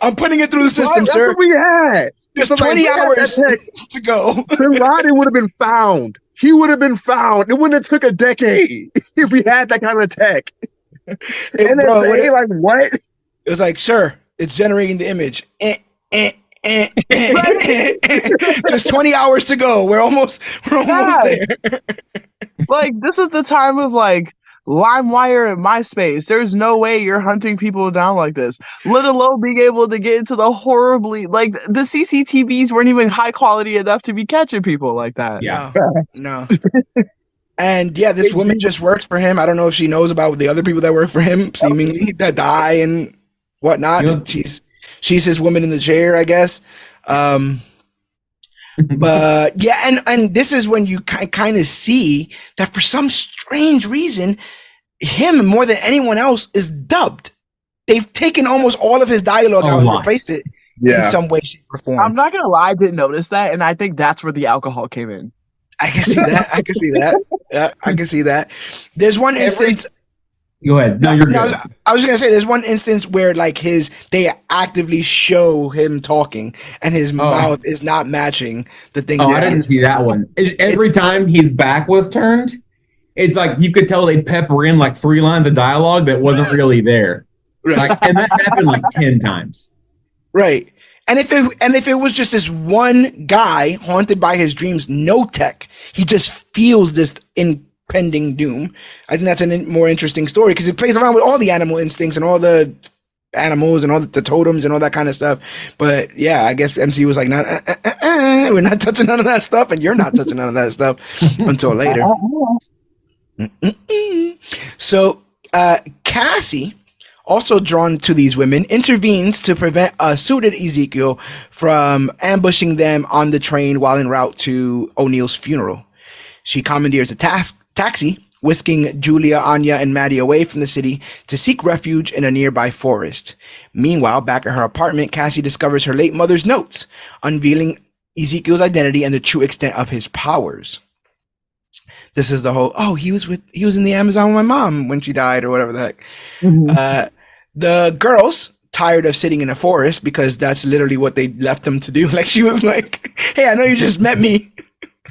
I'm putting it through the system, sir. That's what we had. There's 20 hours to go. Bin Laden would have been found. He would have been found. It wouldn't have took a decade if we had that kind of tech. NSA, like, what? It was like, sir, it's generating the image. Just 20 hours to go. We're almost there. Like, this is the time of like LimeWire and MySpace. There's no way you're hunting people down like this, let alone being able to get into the horribly, like, the CCTVs weren't even high quality enough to be catching people like that. Yeah. No. And yeah, this woman just works for him. I don't know if she knows about the other people that work for him, seemingly, that die and whatnot. You know, she's his woman in the chair, I guess. But yeah, and this is when you kind of see that for some strange reason, him more than anyone else is dubbed. They've taken almost all of his dialogue out and replaced it in some way, shape, or form. I'm not gonna lie, I didn't notice that, and I think that's where the alcohol came in. I can see that. I can see that. Yeah, I can see that. There's one instance. Go ahead. No, you're good. I was gonna say there's one instance where like they actively show him talking and his mouth is not matching the thing. I didn't see that one. Every time his back was turned, it's like you could tell they pepper in like 3 lines of dialogue that wasn't really there. Right. Like, and that happened like 10 times. Right. And if it was just this one guy haunted by his dreams, no tech, he just feels this impending doom. I think that's a more interesting story because it plays around with all the animal instincts and all the animals and all the totems and all that kind of stuff. But yeah, I guess MC was like, we're not touching none of that stuff, and you're not touching none of that stuff until later. So Cassie, also drawn to these women, intervenes to prevent a suited Ezekiel from ambushing them on the train while en route to O'Neill's funeral. She commandeers a taxi, whisking Julia, Anya, and Maddie away from the city to seek refuge in a nearby forest. Meanwhile, back at her apartment, Cassie discovers her late mother's notes, unveiling Ezekiel's identity and the true extent of his powers. This is the whole, he was in the Amazon with my mom when she died, or whatever the heck. Mm-hmm. The girls, tired of sitting in a forest, because that's literally what they left them to do. Like, she was like, hey, I know you just met me,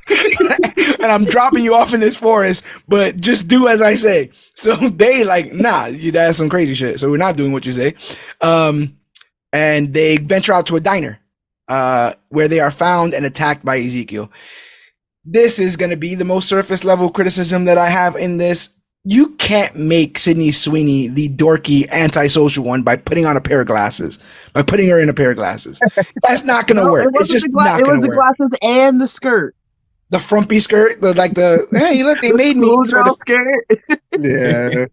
and I'm dropping you off in this forest, but just do as I say. So they like, nah, that's some crazy shit. So we're not doing what you say. And they venture out to a diner, where they are found and attacked by Ezekiel. This is going to be the most surface level criticism that I have in this. You can't make Sydney Sweeney the dorky antisocial one by putting on a pair of glasses, by putting her in a pair of glasses. That's not going to work. It's just not going to work. It was the glasses and the skirt. The frumpy skirt, hey, look, they made me. Sort of skirt. Yeah.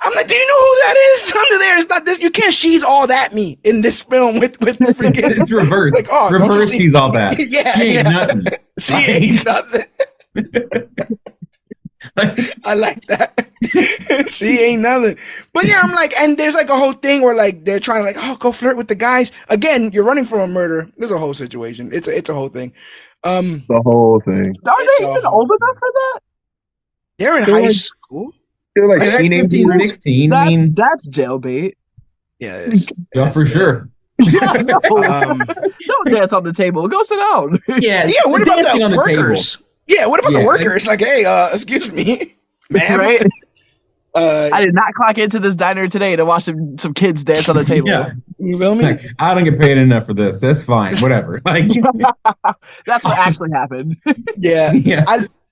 I'm like, do you know who that is? Under there, it's not this. You can't she's all that me in this film with freaking. It's reverse. Like, reverse, she's all that. Yeah, she ain't nothing. She ain't nothing. I like that. She ain't nothing. But yeah, I'm like, and there's like a whole thing where like they're trying to like, go flirt with the guys. Again, you're running from a murder. There's a whole situation. It's a whole thing. The whole thing. Are they even old enough for that? They're in high school. They're like 15, 16. That's jailbait. Yeah, yeah, for sure. Don't dance on the table. Go sit down. Yeah. What about the workers? Yeah, what about the workers? Like, hey, excuse me, ma'am. Right? I did not clock into this diner today to watch some kids dance on the table. Yeah. You feel me? Like, I don't get paid enough for this. That's fine. Whatever. Like, that's what actually happened. Yeah.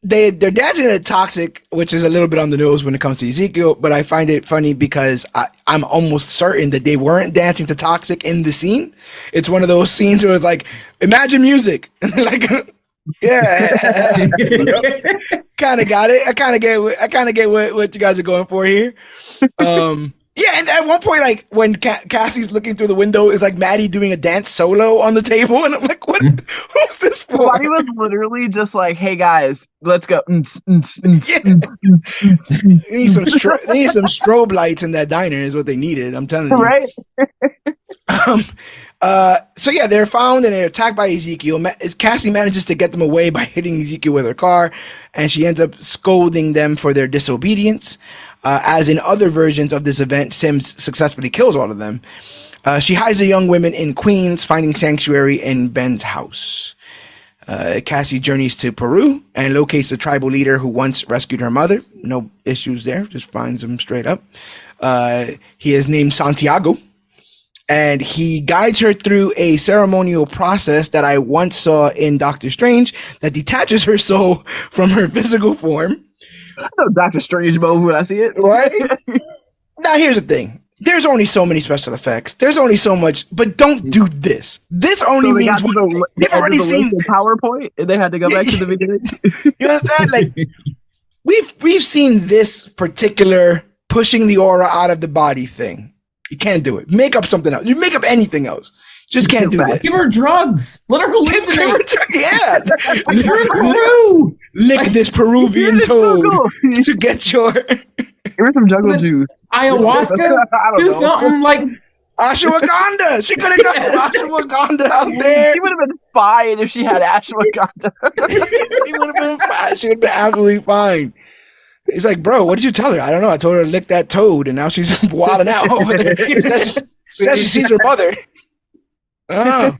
they're dancing at Toxic, which is a little bit on the nose when it comes to Ezekiel, but I find it funny because I'm almost certain that they weren't dancing to Toxic in the scene. It's one of those scenes where it's like, imagine music. Like, yeah. Kind of got it. I kind of get what you guys are going for here. Yeah, and at one point, like when Cassie's looking through the window, it's like Maddie doing a dance solo on the table, and I'm like, "What? Who's this for?" Maddie was literally just like, "Hey guys, let's go." They need some strobe lights in that diner. Is what they needed. I'm telling you, right? So yeah, they're found and they're attacked by Ezekiel. Cassie manages to get them away by hitting Ezekiel with her car, and she ends up scolding them for their disobedience. As in other versions of this event, Sims successfully kills all of them. She hides the young women in Queens, finding sanctuary in Ben's house. Cassie journeys to Peru and locates the tribal leader who once rescued her mother. No issues there, just finds him straight up. He is named Santiago, and he guides her through a ceremonial process that I once saw in Doctor Strange that detaches her soul from her physical form. Doctor Strange mode when I see it. Right? Now, here's the thing. There's only so many special effects. There's only so much, but don't do this. This only means they've already seen the PowerPoint, and they had to go back to the beginning. You understand? Like we've seen this particular pushing the aura out of the body thing. You can't do it. Make up something else. You make up anything else. Just can't do this. Give her drugs. Let her hallucinate. Yeah. Lick Like, this Peruvian toad to get your... Give her some jungle juice. Ayahuasca? Do something like... Ashwagandha. She could have got ashwagandha out there. She would have been fine if she had ashwagandha. She would have been fine. She would have been absolutely fine. He's like, bro, what did you tell her? I don't know. I told her to lick that toad, and now she's wilding out over there. Says she sees her mother. Oh.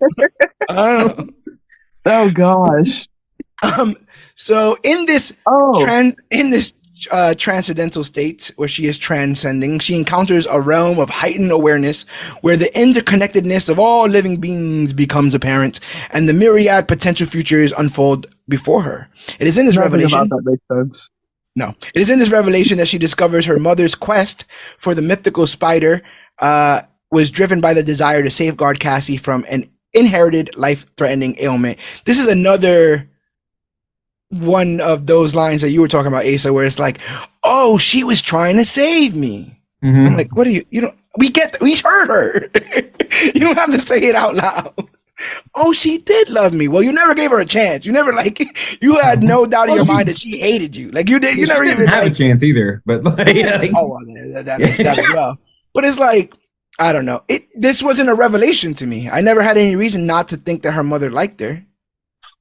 Oh gosh. So in this transcendental state where she is transcending, she encounters a realm of heightened awareness where the interconnectedness of all living beings becomes apparent and the myriad potential futures unfold before her. It is in this revelation. That makes sense. No, it is in this revelation that she discovers her mother's quest for the mythical spider was driven by the desire to safeguard Cassie from an inherited life-threatening ailment. This is another one of those lines that you were talking about, Asa, where it's like, oh, she was trying to save me. Mm-hmm. I'm like, what are you, we heard her. You don't have to say it out loud. Oh, she did love me. Well, you never gave her a chance. You never you had no doubt in your mind that she hated you. Like you never even have a chance either. But that as well. But it's like, I don't know. This wasn't a revelation to me. I never had any reason not to think that her mother liked her.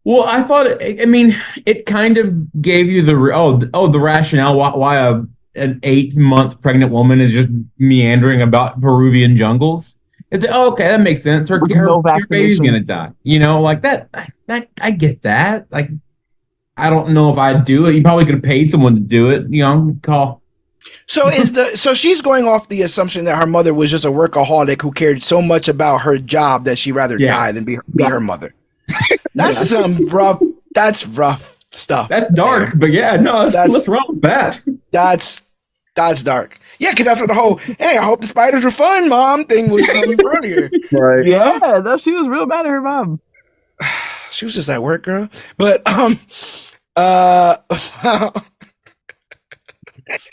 Well, I thought, it kind of gave you the rationale why an 8-month pregnant woman is just meandering about Peruvian jungles. It's okay, that makes sense. Her baby's gonna die. Like that. I get that. Like, I don't know if I'd do it. You probably could have paid someone to do it. Call. So she's going off the assumption that her mother was just a workaholic who cared so much about her job that she'd rather die than be her mother. That's some rough. That's rough stuff. That's dark, but yeah, no, what's wrong with that? That's dark. Yeah, because that's what the whole "hey, I hope the spiders were fun, Mom" thing was earlier. Right? Yeah, no, she was real mad at her mom. She was just that work girl, but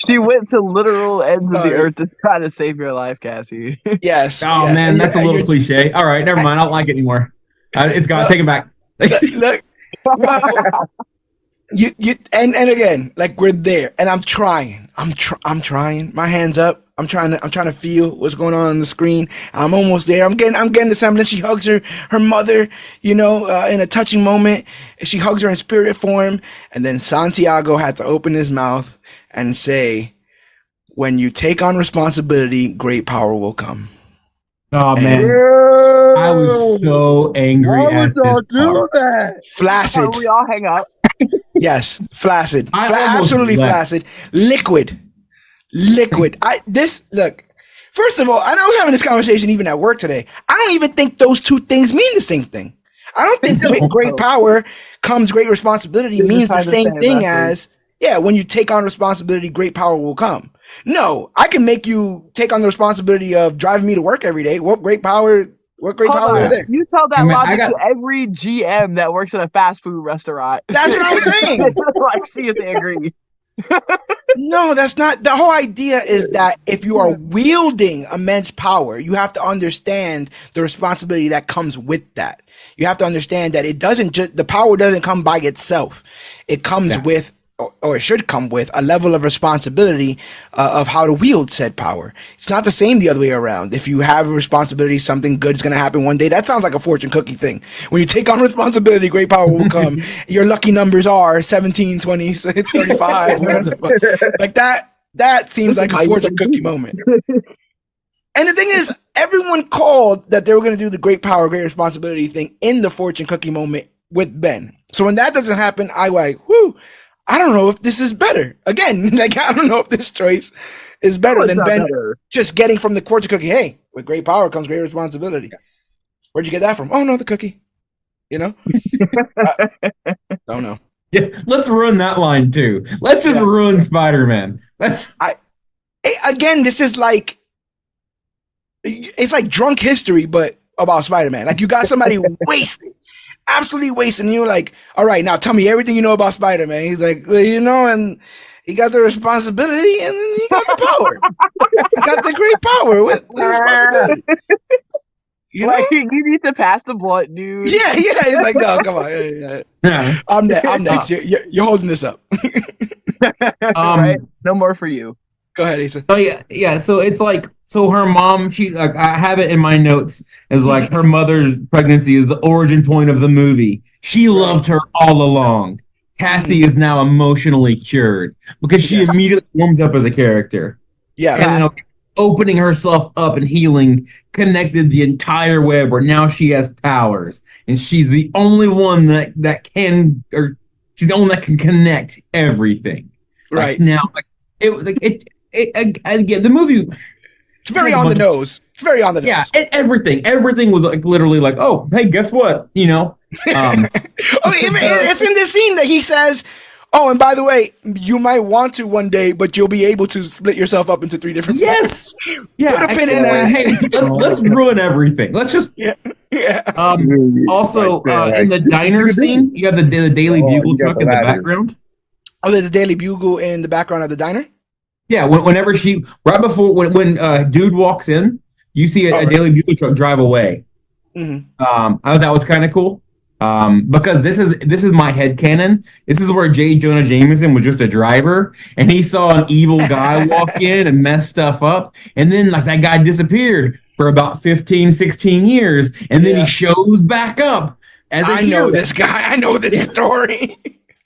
she went to literal ends of the earth to try to save your life, Cassie. Yes. Oh man, that's a little cliche. All right, never mind. I don't like it anymore. It's gone. Take it back. Look, you and again, like we're there, and I'm trying. I'm trying. My hands up. I'm trying to feel what's going on the screen. I'm almost there. I'm getting the semblance. She hugs her mother, in a touching moment. She hugs her in spirit form, and then Santiago had to open his mouth and say, "When you take on responsibility, great power will come." Oh man, I was so angry. Why would y'all do that? Flaccid. We all hang up. Yes, flaccid. Absolutely flaccid. Liquid. Look. First of all, and I was having this conversation even at work today. I don't even think those two things mean the same thing. I don't think great power comes great responsibility means the same thing as, when you take on responsibility, great power will come. No, I can make you take on the responsibility of driving me to work every day. What great power is there? You tell that logic to every GM that works at a fast food restaurant. That's what I'm saying. Like, see if they agree. No, that's not. The whole idea is that if you are wielding immense power, you have to understand the responsibility that comes with that. You have to understand that the power doesn't come by itself. It comes with, or it should come with, a level of responsibility of how to wield said power. It's not the same the other way around. If you have a responsibility, something good is going to happen one day. That sounds like a fortune cookie thing. When you take on responsibility, great power will come. Your lucky numbers are 17, 20, 35, whatever the fuck. Like that seems like a fortune cookie moment. And the thing is, everyone called that they were going to do the great power, great responsibility thing in the fortune cookie moment with Ben. So when that doesn't happen, I like, I don't know if this is better. Again, like, I don't know if this choice is better than Ben just getting from the fortune cookie. Hey, with great power comes great responsibility. Where'd you get that from? Oh, no, the cookie. You know? Don't know. Yeah, let's ruin that line too. Let's just ruin Spider-Man. Again, this is like, it's like drunk history, but about Spider-Man. Like, you got somebody wasted. Absolutely wasted. And you're like, all right, now tell me everything you know about Spider-Man. He's like, well, and he got the responsibility and then he got the power. He got the great power with the responsibility. You need to pass the blunt, dude. Yeah. He's like, no, come on. Yeah. I'm next. You're holding this up. Right? No more for you. Go ahead, Asa. Oh yeah. So it's like, so her mom, I have it in my notes as like her mother's pregnancy is the origin point of the movie. She loved her all along. Cassie is now emotionally cured because she immediately warms up as a character. Yeah. And then opening herself up and healing connected the entire web where now she has powers and she's the only one that can connect everything. Right. Like now, again, the movie. It's very on the nose. It's very on the nose. Yeah, everything was like literally like, oh, hey, guess what? You know, it's in this scene that he says, oh, and by the way, you might want to one day, but you'll be able to split yourself up into 3 different parts. Yeah. Put a pin in that. Hey, let's ruin everything. Let's just. Yeah. Also, in the diner scene, you have the Daily Bugle truck in the background. Oh, there's the Daily Bugle in the background of the diner? Yeah, whenever right before when dude walks in, you see a Daily Bugle truck drive away. Mm-hmm. I thought that was kind of cool. Because this is my headcanon. This is where J. Jonah Jameson was just a driver and he saw an evil guy walk in and mess stuff up. And then like that guy disappeared for about 15, 16 years. And then he shows back up as I know this guy. I know this story.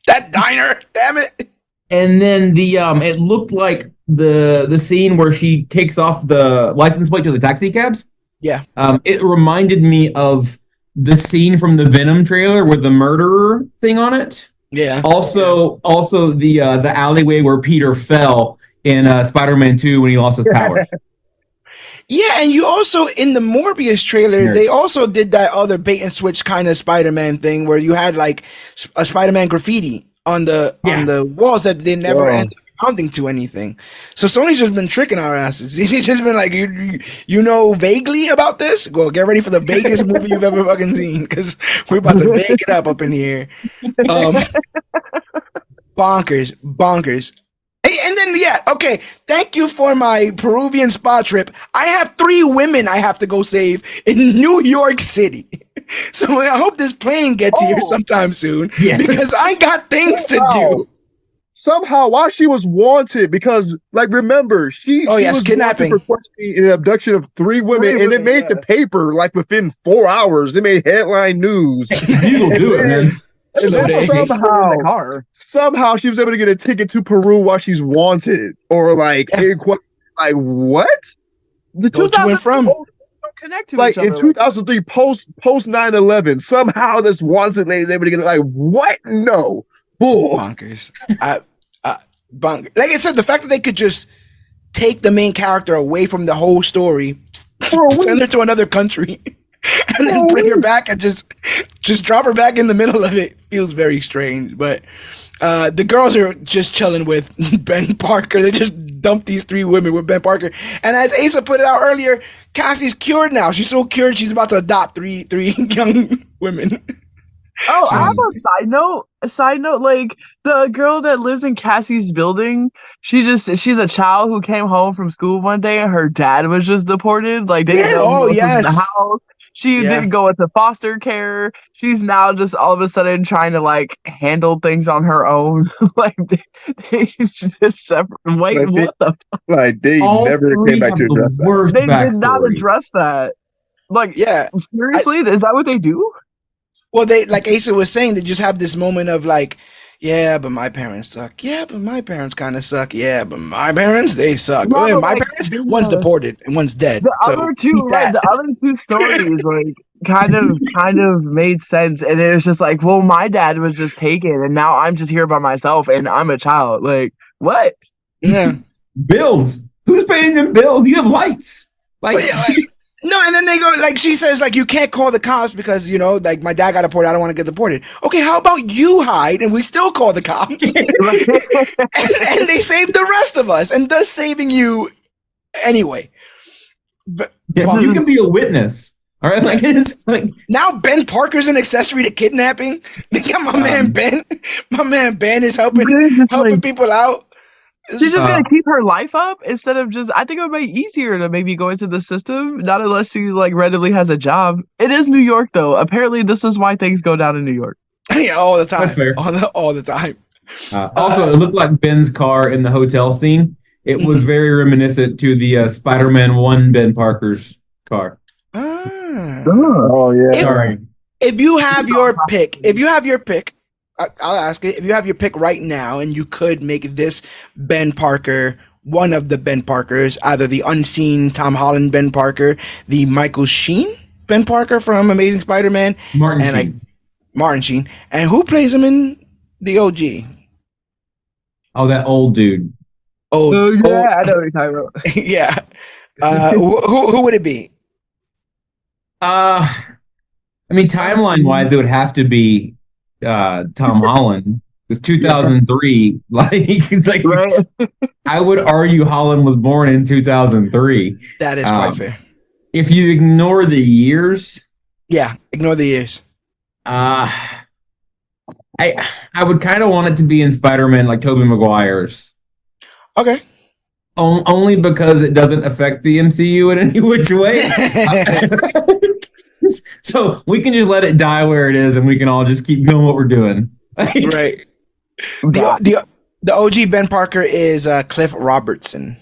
That diner, damn it. And then it looked like the scene where she takes off the license plate to the taxi cabs. Yeah. It reminded me of the scene from the Venom trailer with the murderer thing on it. Yeah. Also the alleyway where Peter fell in Spider-Man 2 when he lost his power. Yeah, and you also in the Morbius trailer, they also did that other bait and switch kind of Spider-Man thing where you had like a Spider-Man graffiti on the walls that they never ended up amounting to anything. So Sony's just been tricking our asses. He's just been like, you know vaguely about this? Well, get ready for the vaguest movie you've ever fucking seen because we're about to vague it up in here. Bonkers. And then, thank you for my Peruvian spa trip. I have 3 women I have to go save in New York City. So I hope this plane gets here sometime soon because I got things to do. Somehow, while she was wanted, because, like, remember, she was kidnapping for questioning an abduction of 3 women, and it made the paper, like, within 4 hours. It made headline news. You'll do it, man. Somehow she was able to get a ticket to Peru while she's wanted, or what? The 2000 from connect to like each other, in 2003, post 9/11. Somehow this wanted lady is able to get what? No, bull. Bonkers. Like I said, the fact that they could just take the main character away from the whole story, send her to another country. and then bring her back and just drop her back in the middle of it. Feels very strange, but the girls are just chilling with Ben Parker. They just dumped these 3 women with Ben Parker, and as Asa put it out earlier, Cassie's cured now. She's so cured she's about to adopt three young women. Oh, I have a side note. Like the girl that lives in Cassie's building, she's a child who came home from school one day and her dad was just deported. Like they didn't know who was in the house. She didn't go into foster care. She's now just all of a sudden trying to like handle things on her own. Like they just separate. Wait, like what the? Like they never came back to address that. They did not address that. Like, seriously, is that what they do? Well, they, like Asa was saying, they just have this moment of like, yeah, but my parents suck. Yeah, but my parents kind of suck. Yeah, but my parents, they suck. No, oh, my parents, one's deported and one's dead. The other two stories, like, kind of made sense. And it was just like, well, my dad was just taken and now I'm just here by myself and I'm a child. Like, what? Yeah. Bills. Who's paying them bills? You have lights. Like, no, and then they go, like, she says, like, you can't call the cops because, you know, like, my dad got deported. I don't want to get deported. Okay, how about you hide and we still call the cops? and they save the rest of us and thus saving you anyway. But, you can be a witness. All right, like, it's like now Ben Parker's an accessory to kidnapping. They got my man Ben. My man Ben is helping people out. She's just gonna keep her life up instead of just. I think it would be easier to maybe go into the system, not unless she like randomly has a job. It is New York, though. Apparently, this is why things go down in New York. Yeah, all the time. That's fair. All the time. Also, it looked like Ben's car in the hotel scene. It was very reminiscent to the Spider-Man 1 Ben Parker's car. Oh yeah. Sorry. If you have your pick. I'll ask it. If you have your pick right now and you could make this Ben Parker one of the Ben Parkers, either the unseen Tom Holland Ben Parker, the Michael Sheen Ben Parker from Amazing Spider-Man, Martin Sheen. And who plays him in the OG? Oh, that old dude. I know what you're talking about. Yeah. Who would it be? I mean, timeline-wise, it would have to be Tom Holland. It's 2003. Like, it's like, right? I would argue Holland was born in 2003. That is quite fair. If you ignore the years. Yeah, ignore the years. I would kind of want it to be in Spider-Man, like Tobey Maguire's. Okay. Only because it doesn't affect the MCU in any which way. So we can just let it die where it is, and we can all just keep doing what we're doing. Right. The OG Ben Parker is Cliff Robertson.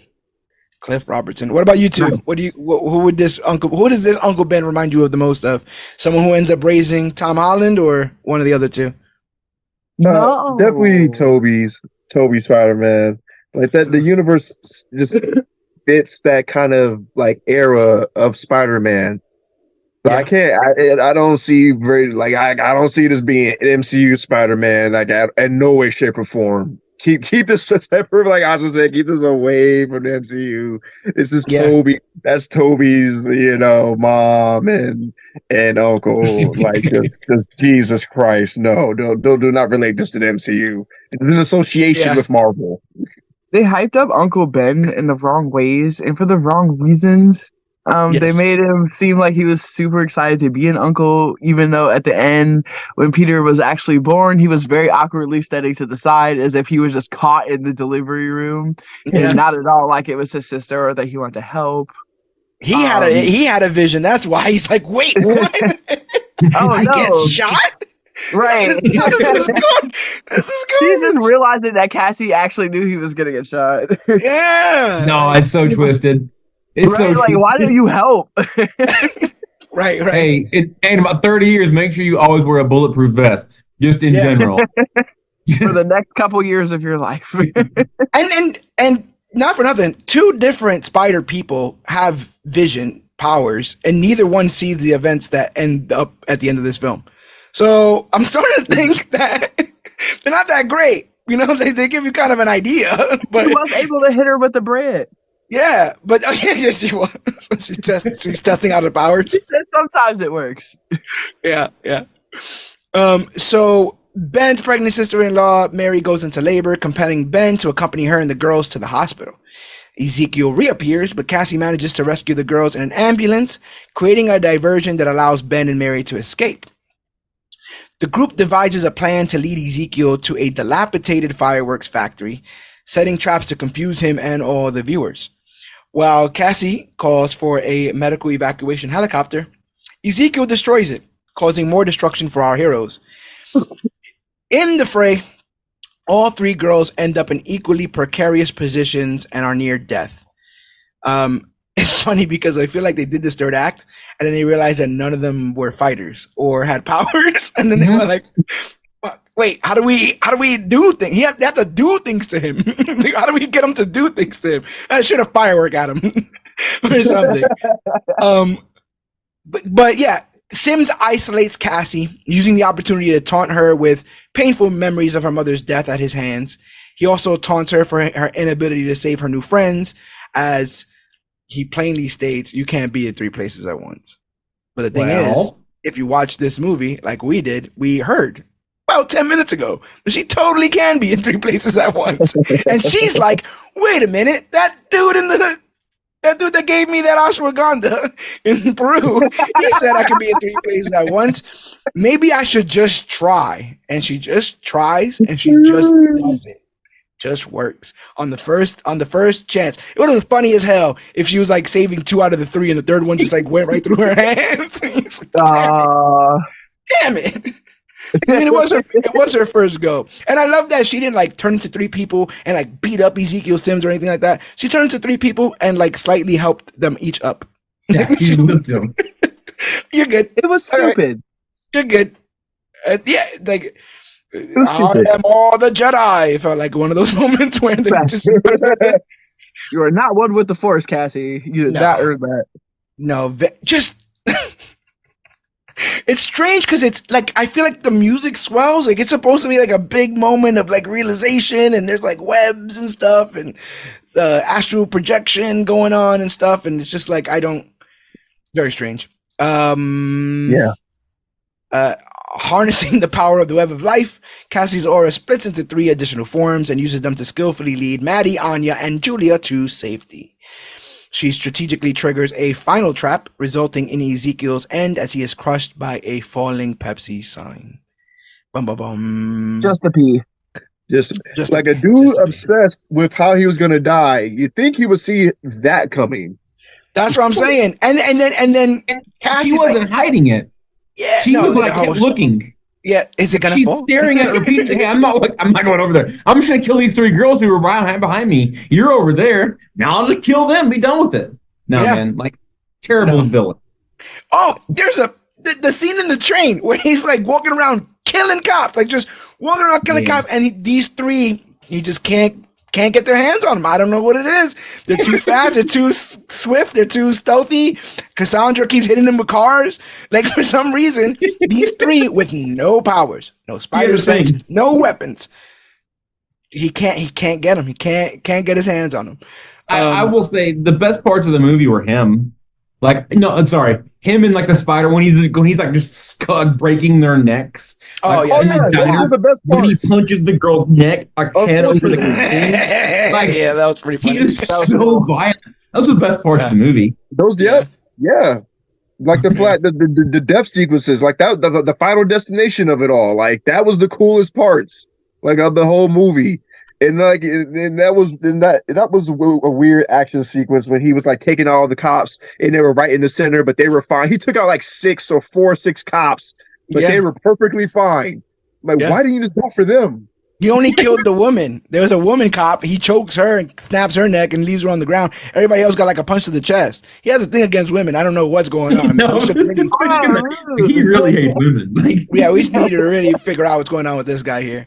What about you two? Who does this Uncle Ben remind you of the most of? Someone who ends up raising Tom Holland or one of the other two? No, definitely Tobey Spider-Man. Like that, the universe just fits that kind of like era of Spider-Man. Yeah. I don't see I don't see this being an MCU Spider-Man like in no way, shape, or form. Keep this separate, like Asa said, keep this away from the MCU. This is Toby. That's Toby's, mom and uncle. Like just Jesus Christ, no, do not relate this to the MCU. It's an association with Marvel. They hyped up Uncle Ben in the wrong ways and for the wrong reasons. They made him seem like he was super excited to be an uncle, even though at the end, when Peter was actually born, he was very awkwardly standing to the side as if he was just caught in the delivery room, and not at all like it was his sister or that he wanted to help. He had a vision. That's why he's like, wait, what? I get shot? Right. This is good. He's just realizing that Cassie actually knew he was going to get shot. Yeah. No, it's so twisted. It's so like, twisted. why do you help? Right. Hey, in about 30 years, make sure you always wear a bulletproof vest, just in general. For the next couple years of your life. and not for nothing, two different spider people have vision powers, and neither one sees the events that end up at the end of this film. So I'm starting to think that they're not that great. They give you kind of an idea. But he was able to hit her with the bread. Yeah, but okay, yes, she was. She's testing out her powers. She said sometimes it works. Yeah. So Ben's pregnant sister-in-law, Mary, goes into labor, compelling Ben to accompany her and the girls to the hospital. Ezekiel reappears, but Cassie manages to rescue the girls in an ambulance, creating a diversion that allows Ben and Mary to escape. The group devises a plan to lead Ezekiel to a dilapidated fireworks factory, setting traps to confuse him and all the viewers. While Cassie calls for a medical evacuation helicopter, Ezekiel destroys it, causing more destruction for our heroes. In the fray, all three girls end up in equally precarious positions and are near death. It's funny because I feel like they did this third act and then they realized that none of them were fighters or had powers. And then they were like, wait, how do we do things? They have to do things to him. How do we get him to do things to him? I should have firework at him or something. But yeah, Sims isolates Cassie, using the opportunity to taunt her with painful memories of her mother's death at his hands. He also taunts her for her inability to save her new friends, as he plainly states, you can't be in three places at once. But the thing is, if you watch this movie like we did, we heard about 10 minutes ago that she totally can be in three places at once. And she's like, wait a minute, that dude that gave me that ashwagandha in Peru, he said I could be in three places at once. Maybe I should just try. And she just tries and she just does it. Just works on the first chance. It would have been funny as hell if she was like saving 2 out of the 3 and the third one just like went right through her hands. Like, damn it. I mean, it was her first go. And I love that she didn't like turn into 3 people and like beat up Ezekiel Sims or anything like that. She turned into 3 people and like slightly helped them each up. Yeah, she looked them. You're good. It was stupid. Right. You're good. Yeah, like I am all the Jedi. It felt like one of those moments where they just you are not one with the Force, Cassie. You did not earn that. No, just it's strange because it's like I feel like the music swells. Like it's supposed to be like a big moment of like realization, and there's like webs and stuff, and the astral projection going on and stuff, and it's just like very strange. Harnessing the power of the web of life, Cassie's aura splits into 3 additional forms and uses them to skillfully lead Maddie, Anya, and Julia to safety. She strategically triggers a final trap, resulting in Ezekiel's end as he is crushed by a falling Pepsi sign. Bum, bum, bum. Just a pee. Just like a dude obsessed with how he was going to die. You'd think he would see that coming. That's what I'm saying. And then Cassie wasn't hiding it. Yeah, she was like kept looking. Yeah, is it gonna She's fall? staring at it repeatedly. Hey, I'm not going over there. I'm just gonna kill these 3 girls who were behind me. You're over there. Now I'll just kill them. Be done with it. No, man, like terrible villain. Oh, there's the scene in the train where he's like walking around killing cops, like just walking around killing cops, and these 3, he just can't get their hands on them. I don't know what it is. They're too fast. They're too swift. They're too stealthy. Cassandra keeps hitting them with cars. Like for some reason, these 3 with no powers, no spider sense, no weapons. He can't get them. He can't get his hands on them. I will say the best parts of the movie were him. Like no, I'm sorry, him and like the spider when he's like just breaking their necks. Like, the best when he punches the girl's neck, like head over the like yeah, that was pretty funny. He was so violent. Those were the best parts of the movie. Those, yeah. Like the death sequences, like that, the final destination of it all. Like that was the coolest parts, like of the whole movie. And like, and that was a weird action sequence when he was like taking all the cops and they were right in the center, but they were fine. He took out like 6 cops, but they were perfectly fine. Like, why didn't you just go for them? He only killed the woman. There was a woman cop. He chokes her and snaps her neck and leaves her on the ground. Everybody else got like a punch to the chest. He has a thing against women. I don't know what's going on. No, he really hates women. Like, yeah, we just need to really figure out what's going on with this guy here.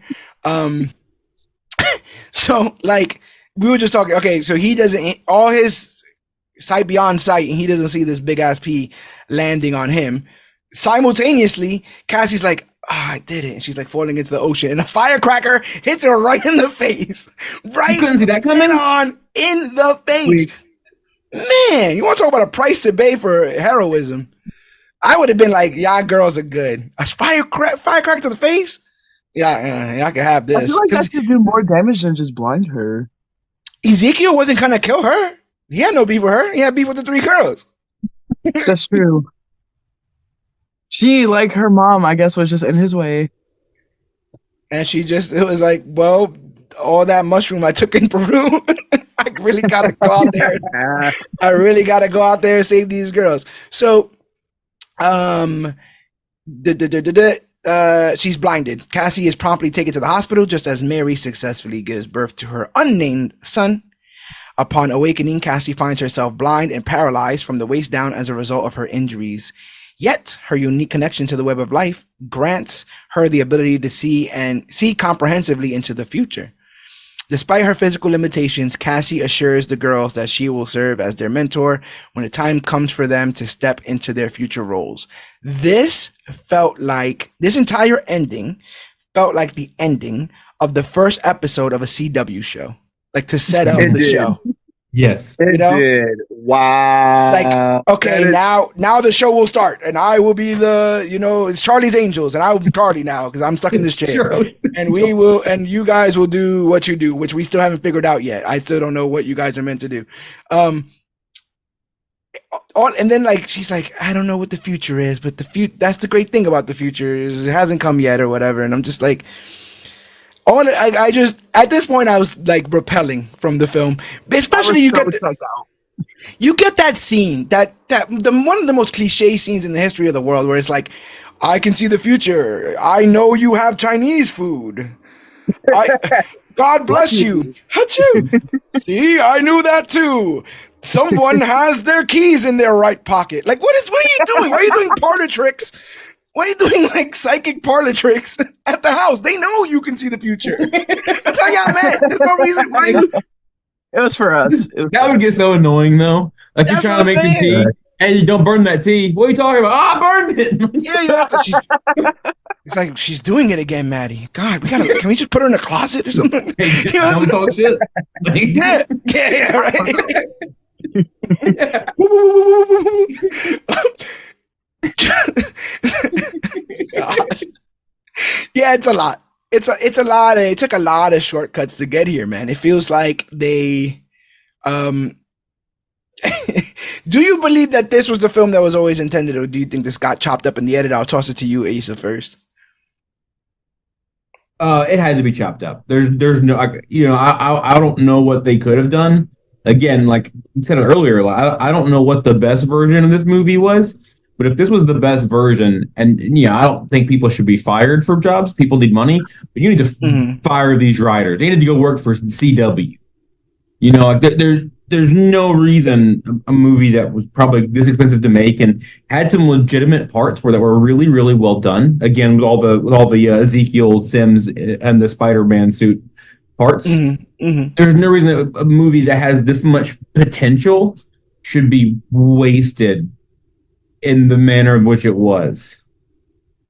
So like we were just talking. Okay, so he doesn't all his sight beyond sight, and he doesn't see this big ass pea landing on him. Simultaneously, Cassie's like, I did it. And she's like falling into the ocean. And a firecracker hits her right in the face. Right. You couldn't see that coming on in the face. Man, you want to talk about a price to pay for heroism? I would have been like, "Y'all girls are good. A firecracker to the face? Yeah, I can have this." I feel like that could do more damage than just blind her. Ezekiel wasn't gonna kill her. He had no beef with her. He had beef with the 3 girls. That's true. She, like her mom, I guess, was just in his way. And it was like, well, all that mushroom I took in Peru, I really gotta go out there. I really gotta go out there and save these girls. So, she's blinded. Cassie is promptly taken to the hospital just as Mary successfully gives birth to her unnamed son. Upon awakening, Cassie finds herself blind and paralyzed from the waist down as a result of her injuries. Yet, her unique connection to the web of life grants her the ability to see comprehensively into the future. Despite her physical limitations, Cassie assures the girls that she will serve as their mentor when the time comes for them to step into their future roles. This entire ending felt like the ending of the first episode of a CW show, like to set up the show. Yes, it did. Wow. Like, okay, now the show will start, and I will be it's Charlie's Angels, and I will be Charlie now because I'm stuck in this chair, and you guys will do what you do, which we still haven't figured out yet. I still don't know what you guys are meant to do. And then like she's like, I don't know what the future is, but that's the great thing about the future is it hasn't come yet or whatever, and I'm just like. I just at this point I was like repelling from the film, especially you get that scene that one of the most cliche scenes in the history of the world where it's like, I can see the future. I know you have Chinese food. God bless you. Achoo. See, I knew that too. Someone has their keys in their right pocket. Like, what are you doing? Why are you doing parlor tricks? Why are you doing like psychic parlor tricks at the house? They know you can see the future. That's how y'all met. There's no reason why It was for us. That would get so annoying though. Like you're trying to make some tea and you don't burn that tea. What are you talking about? I burned it. Yeah, you have to. It's like she's doing it again, Maddie. God, can we just put her in a closet or something? You know, don't talk shit. Yeah, right. Gosh. Yeah, it's a lot. It's a lot. It took a lot of shortcuts to get here, man. It feels like they. Do you believe that this was the film that was always intended, or do you think this got chopped up in the edit? I'll toss it to you, Asa, first. It had to be chopped up. There's no, I don't know what they could have done. Again, like you said earlier, I don't know what the best version of this movie was. But if this was the best version, and I don't think people should be fired for jobs. People need money, but you need to fire these writers. They need to go work for CW. There's no reason a movie that was probably this expensive to make and had some legitimate parts that were really, really well done. Again, with all the Ezekiel Sims and the Spider-Man suit parts. There's no reason that a movie that has this much potential should be wasted in the manner in which it was.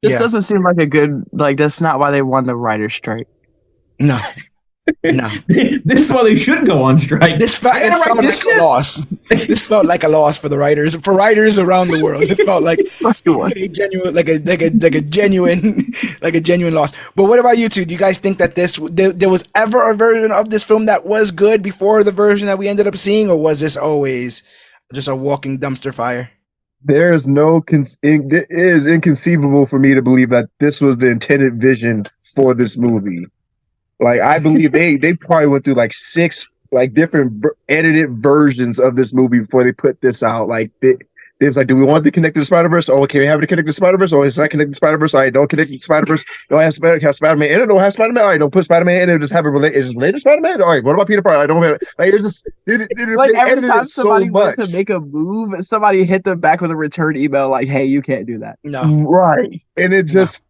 This doesn't seem like a good, that's not why they won the writer's strike. No. This is why they should go on strike. This felt like a loss. This felt like a loss for the writers, around the world. This felt like a genuine loss. But what about you two? Do you guys think that there was ever a version of this film that was good before the version that we ended up seeing, or was this always just a walking dumpster fire? It is inconceivable for me to believe that this was the intended vision for this movie. Like, I believe they probably went through like 6 different edited versions of this movie before they put this out. Like, they was like, do we want to connect to the Spider-Verse? Oh, can we have it connect to the Spider-Verse? Oh, it's not connected to Spider-Verse. All right, don't connect to Spider-Verse. Don't have Spider-Man in it. Don't have Spider-Man. All right, don't put Spider-Man in it. Just have it related. Is it related to Spider-Man? All right, what about Peter Parker? I don't have it. Like, it's just every time somebody went to make a move, somebody hit them back with a return email like, hey, you can't do that. No. Right. And it just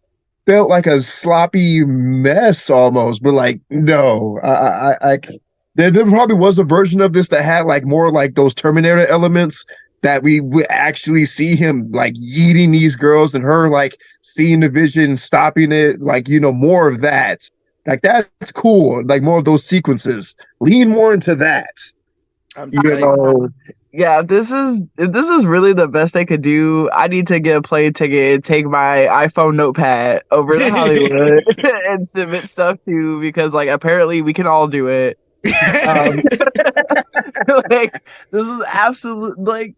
felt like a sloppy mess almost, but like, no, there probably was a version of this that had like more like those Terminator elements that we would actually see him like yeeting these girls and her like seeing the vision, stopping it, like, more of that. Like, that's cool. Like, more of those sequences. Lean more into that. if this is really the best they could do, I need to get a plane ticket and take my iPhone notepad over to Hollywood and submit stuff to, because like apparently we can all do it. Like this is absolute like.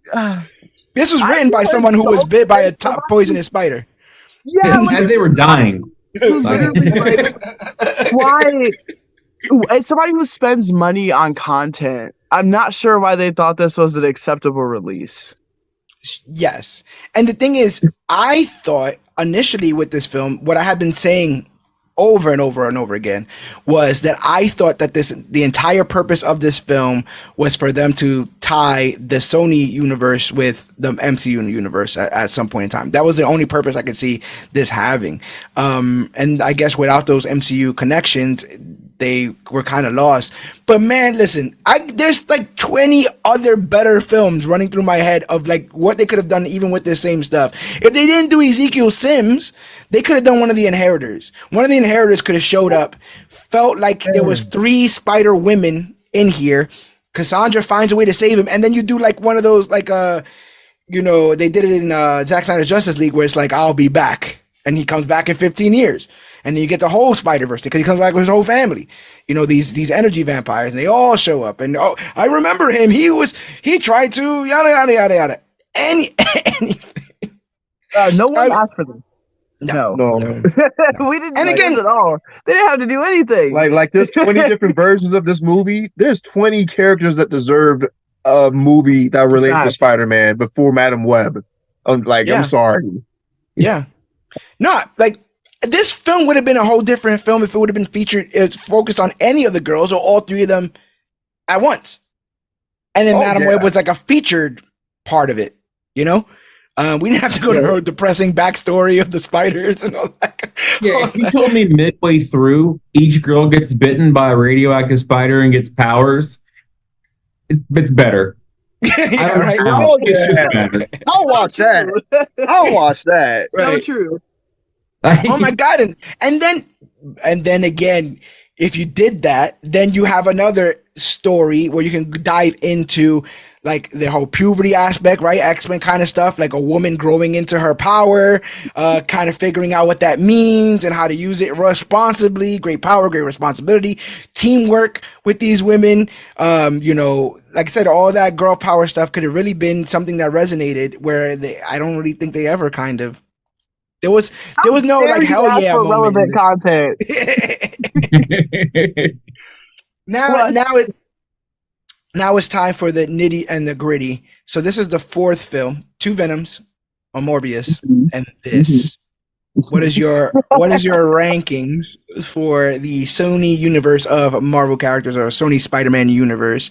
This was written by someone who was bit by a poisonous spider. Yeah, and they were dying. Like, why? As somebody who spends money on content, I'm not sure why they thought this was an acceptable release. Yes. And the thing is, I thought initially with this film, what I had been saying over and over and over again was that I thought that the entire purpose of this film was for them to tie the Sony universe with the MCU universe at some point in time. That was the only purpose I could see this having. And I guess without those MCU connections, they were kind of lost. But man, listen, there's like 20 other better films running through my head of like what they could have done even with this same stuff. If they didn't do Ezekiel Sims, they could have done one of the Inheritors. One of the Inheritors could have showed up, felt like there was 3 spider women in here. Cassandra finds a way to save him, and then you do like one of those like they did it in Zack Snyder's Justice League where it's like, I'll be back, and he comes back in 15 years. And then you get the whole Spider-Verse because he comes back with his whole family. You know, these energy vampires, and they all show up. And I remember him. He tried to yada yada yada yada. Anything. No one asked for this. No. We didn't do this at all. They didn't have to do anything. Like there's 20 different versions of this movie. There's 20 characters that deserved a movie that related to Spider-Man before Madame Web. I'm sorry. Yeah. No, like, this film would have been a whole different film if it would have been focused on any of the girls or all 3 of them at once. And then Madame Web was like a featured part of it, you know? We didn't have to go to her depressing backstory of the spiders and all that. Yeah, if you told me midway through each girl gets bitten by a radioactive spider and gets powers, it's better. Yeah, right. It's just better. I'll watch that. I'll watch that. So true. Oh my God. And then again, if you did that, then you have another story where you can dive into like the whole puberty aspect, right? X-Men kind of stuff, like a woman growing into her power, kind of figuring out what that means and how to use it responsibly. Great power, great responsibility, teamwork with these women. Like I said, all that girl power stuff could have really been something that resonated where I don't really think they ever kind of. There was no like hell yeah moment. Relevant content. Now it's time for the nitty and the gritty. So this is the 4th film, 2 Venoms, a Morbius, and this. What is your rankings for the Sony universe of Marvel characters or Sony Spider-Man universe?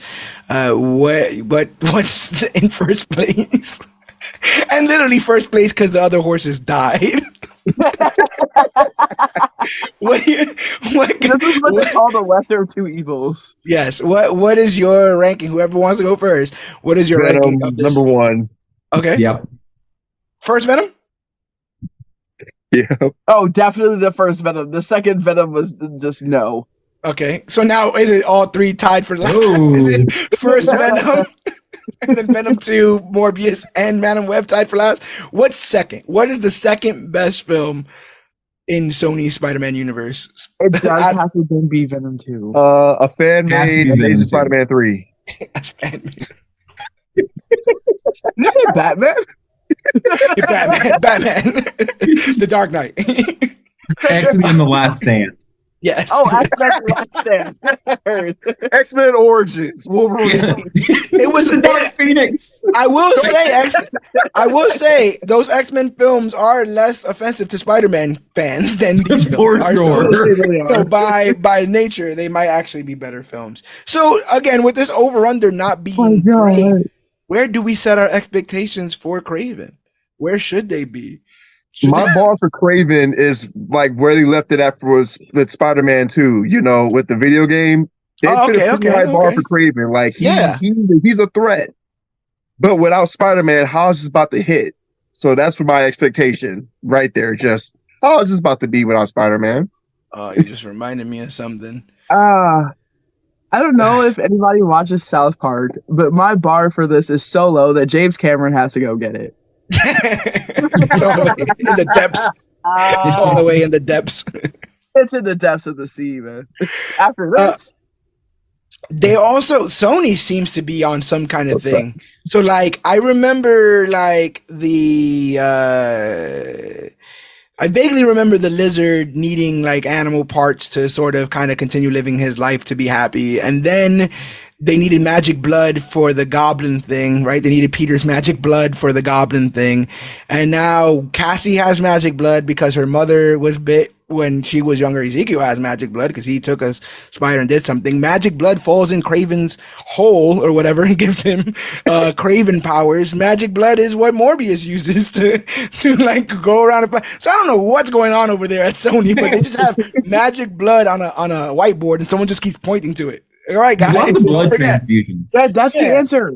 What's in first place? And literally first place because the other horses died. What is all the lesser of 2 evils? Yes. What is your ranking? Whoever wants to go first. What is your ranking of this? Number 1. Okay. Yep. First Venom? Yeah. Oh, definitely the first Venom. The second Venom was just no. Okay. So now is it all 3 tied for last? Is it first Venom? And then Venom 2, Morbius, and Madame Web tied for last. What's second? What is the second best film in Sony's Spider-Man universe? It does have to then be Venom 2. A fan-made Amazing Spider-Man 3. Batman? Batman. The Dark Knight. X-Men The Last Stand. Yes. Oh, X-Men X-Men Origins. Wolverine. It was a Dark Phoenix. I will say those X-Men films are less offensive to Spider-Man fans than these films are. So by nature, they might actually be better films. So again, with this over-under not being great, where do we set our expectations for Kraven? Where should they be? My bar for Kraven is like where they left it at with Spider-Man 2, with the video game. They put a pretty high bar for Kraven. Like he's a threat. But without Spider-Man, how is this about to hit? So that's for my expectation right there. Just how is this about to be without Spider-Man? Oh, you just reminded me of something. I I don't know if anybody watches South Park, but my bar for this is so low that James Cameron has to go get it. It's all the way in the depths. It's all the way in the depths. It's in the depths of the sea, man. After this. They also, Sony seems to be on some kind of thing. So like, I remember like I vaguely remember the lizard needing like animal parts to sort of kind of continue living his life to be happy. And then they needed magic blood for the goblin thing, right? They needed Peter's magic blood for the goblin thing. And now Cassie has magic blood because her mother was bit when she was younger. Ezekiel has magic blood because he took a spider and did something. Magic blood falls in Craven's hole or whatever and gives him Craven powers. Magic blood is what Morbius uses to like go around. So I don't know what's going on over there at Sony, but they just have magic blood on a whiteboard and someone just keeps pointing to it. All right, guys. Lots of blood transfusions. That's the answer.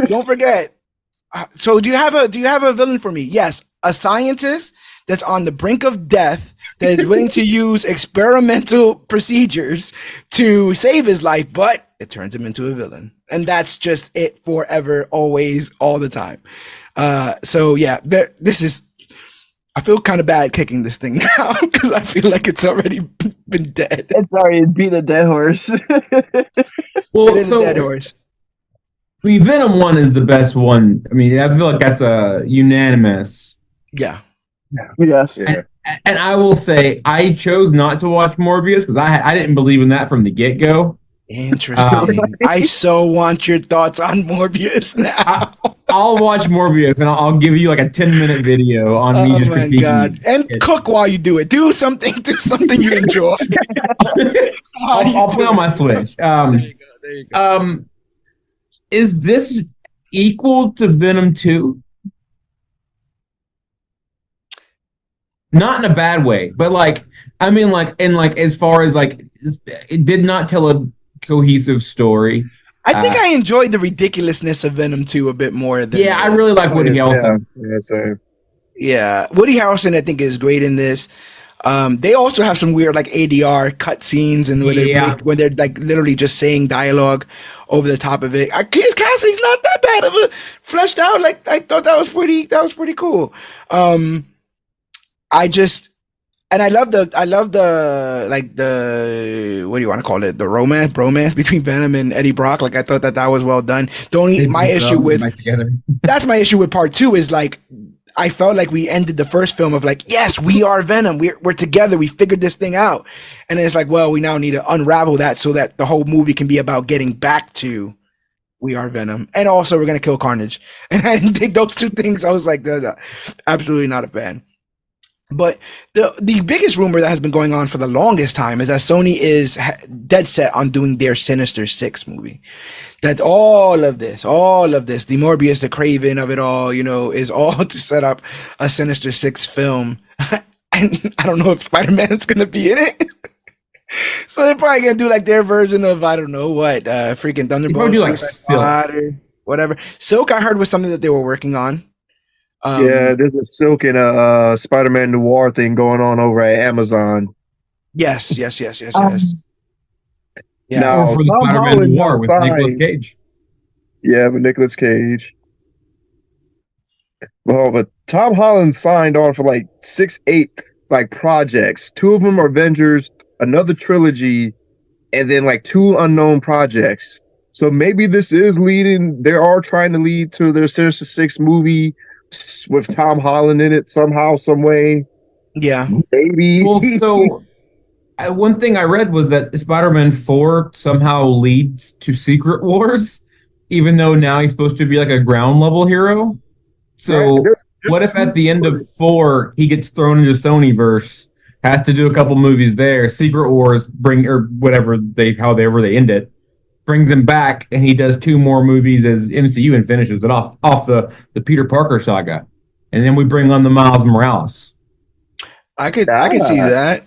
Don't forget. So do you have a villain for me? Yes, a scientist that's on the brink of death that is willing to use experimental procedures to save his life, but it turns him into a villain. And that's just it forever, always, all the time. So yeah, I feel kind of bad kicking this thing now because I feel like it's already been dead. It's already beat a dead horse. Well, it is a dead horse. I mean, Venom 1 is the best one. I mean, I feel like that's a unanimous. Yeah. Yes. And I will say, I chose not to watch Morbius because I didn't believe in that from the get-go. Interesting. I so want your thoughts on Morbius now. I'll watch Morbius and I'll give you like a 10-minute video on me just critiquing. Oh my God. And cook while you do it. Do something you enjoy. I'll play on my Switch. There you go. Is this equal to Venom 2? Not in a bad way, but like, I mean, like, in like, as far as like, it did not tell a cohesive story. I think I enjoyed the ridiculousness of Venom 2 a bit more than I really like Woody Harrelson. Yeah, same. Yeah, Woody Harrelson I think is great in this. They also have some weird like ADR cut scenes and when they're like literally just saying dialogue over the top of it. Cassie's not that bad of a fleshed out. Like I thought that was pretty cool. I love the like the what do you want to call it, the bromance between Venom and Eddie Brock. Like I thought that was well done. My issue with part 2 is like I felt like we ended the first film of like, yes, we are Venom, we're together, we figured this thing out, and then it's like, well, we now need to unravel that so that the whole movie can be about getting back to we are Venom, and also we're gonna kill Carnage. And I didn't take those two things. I was like, absolutely not a fan. But the biggest rumor that has been going on for the longest time is that Sony is dead set on doing their Sinister Six movie. That all of this, the Morbius, the Craven of it all, is all to set up a Sinister Six film. And I don't know if Spider-Man's going to be in it. So they're probably going to do like their version of, I don't know what, freaking Thunderbolt. Do like Silk or whatever. Silk, I heard, was something that they were working on. There's a Silk and a Spider-Man Noir thing going on over at Amazon. Yes. Yeah. Now, or for the Spider-Man Noir with Nicolas Cage. Yeah, with Nicolas Cage. Well, but Tom Holland signed on for like 8 like projects. 2 of them are Avengers, another trilogy, and then like 2 unknown projects. So maybe this is leading. They are trying to lead to their Sinister Six movie with Tom Holland in it somehow, some way. Yeah, maybe. Well, so one thing I read was that Spider-Man 4 somehow leads to Secret Wars, even though now he's supposed to be like a ground level hero. So what if at the end of 4 he gets thrown into Sonyverse, has to do a couple movies there, Secret Wars however they end it, brings him back, and he does 2 more movies as MCU and finishes it off the Peter Parker saga, and then we bring on the Miles Morales. I could see that.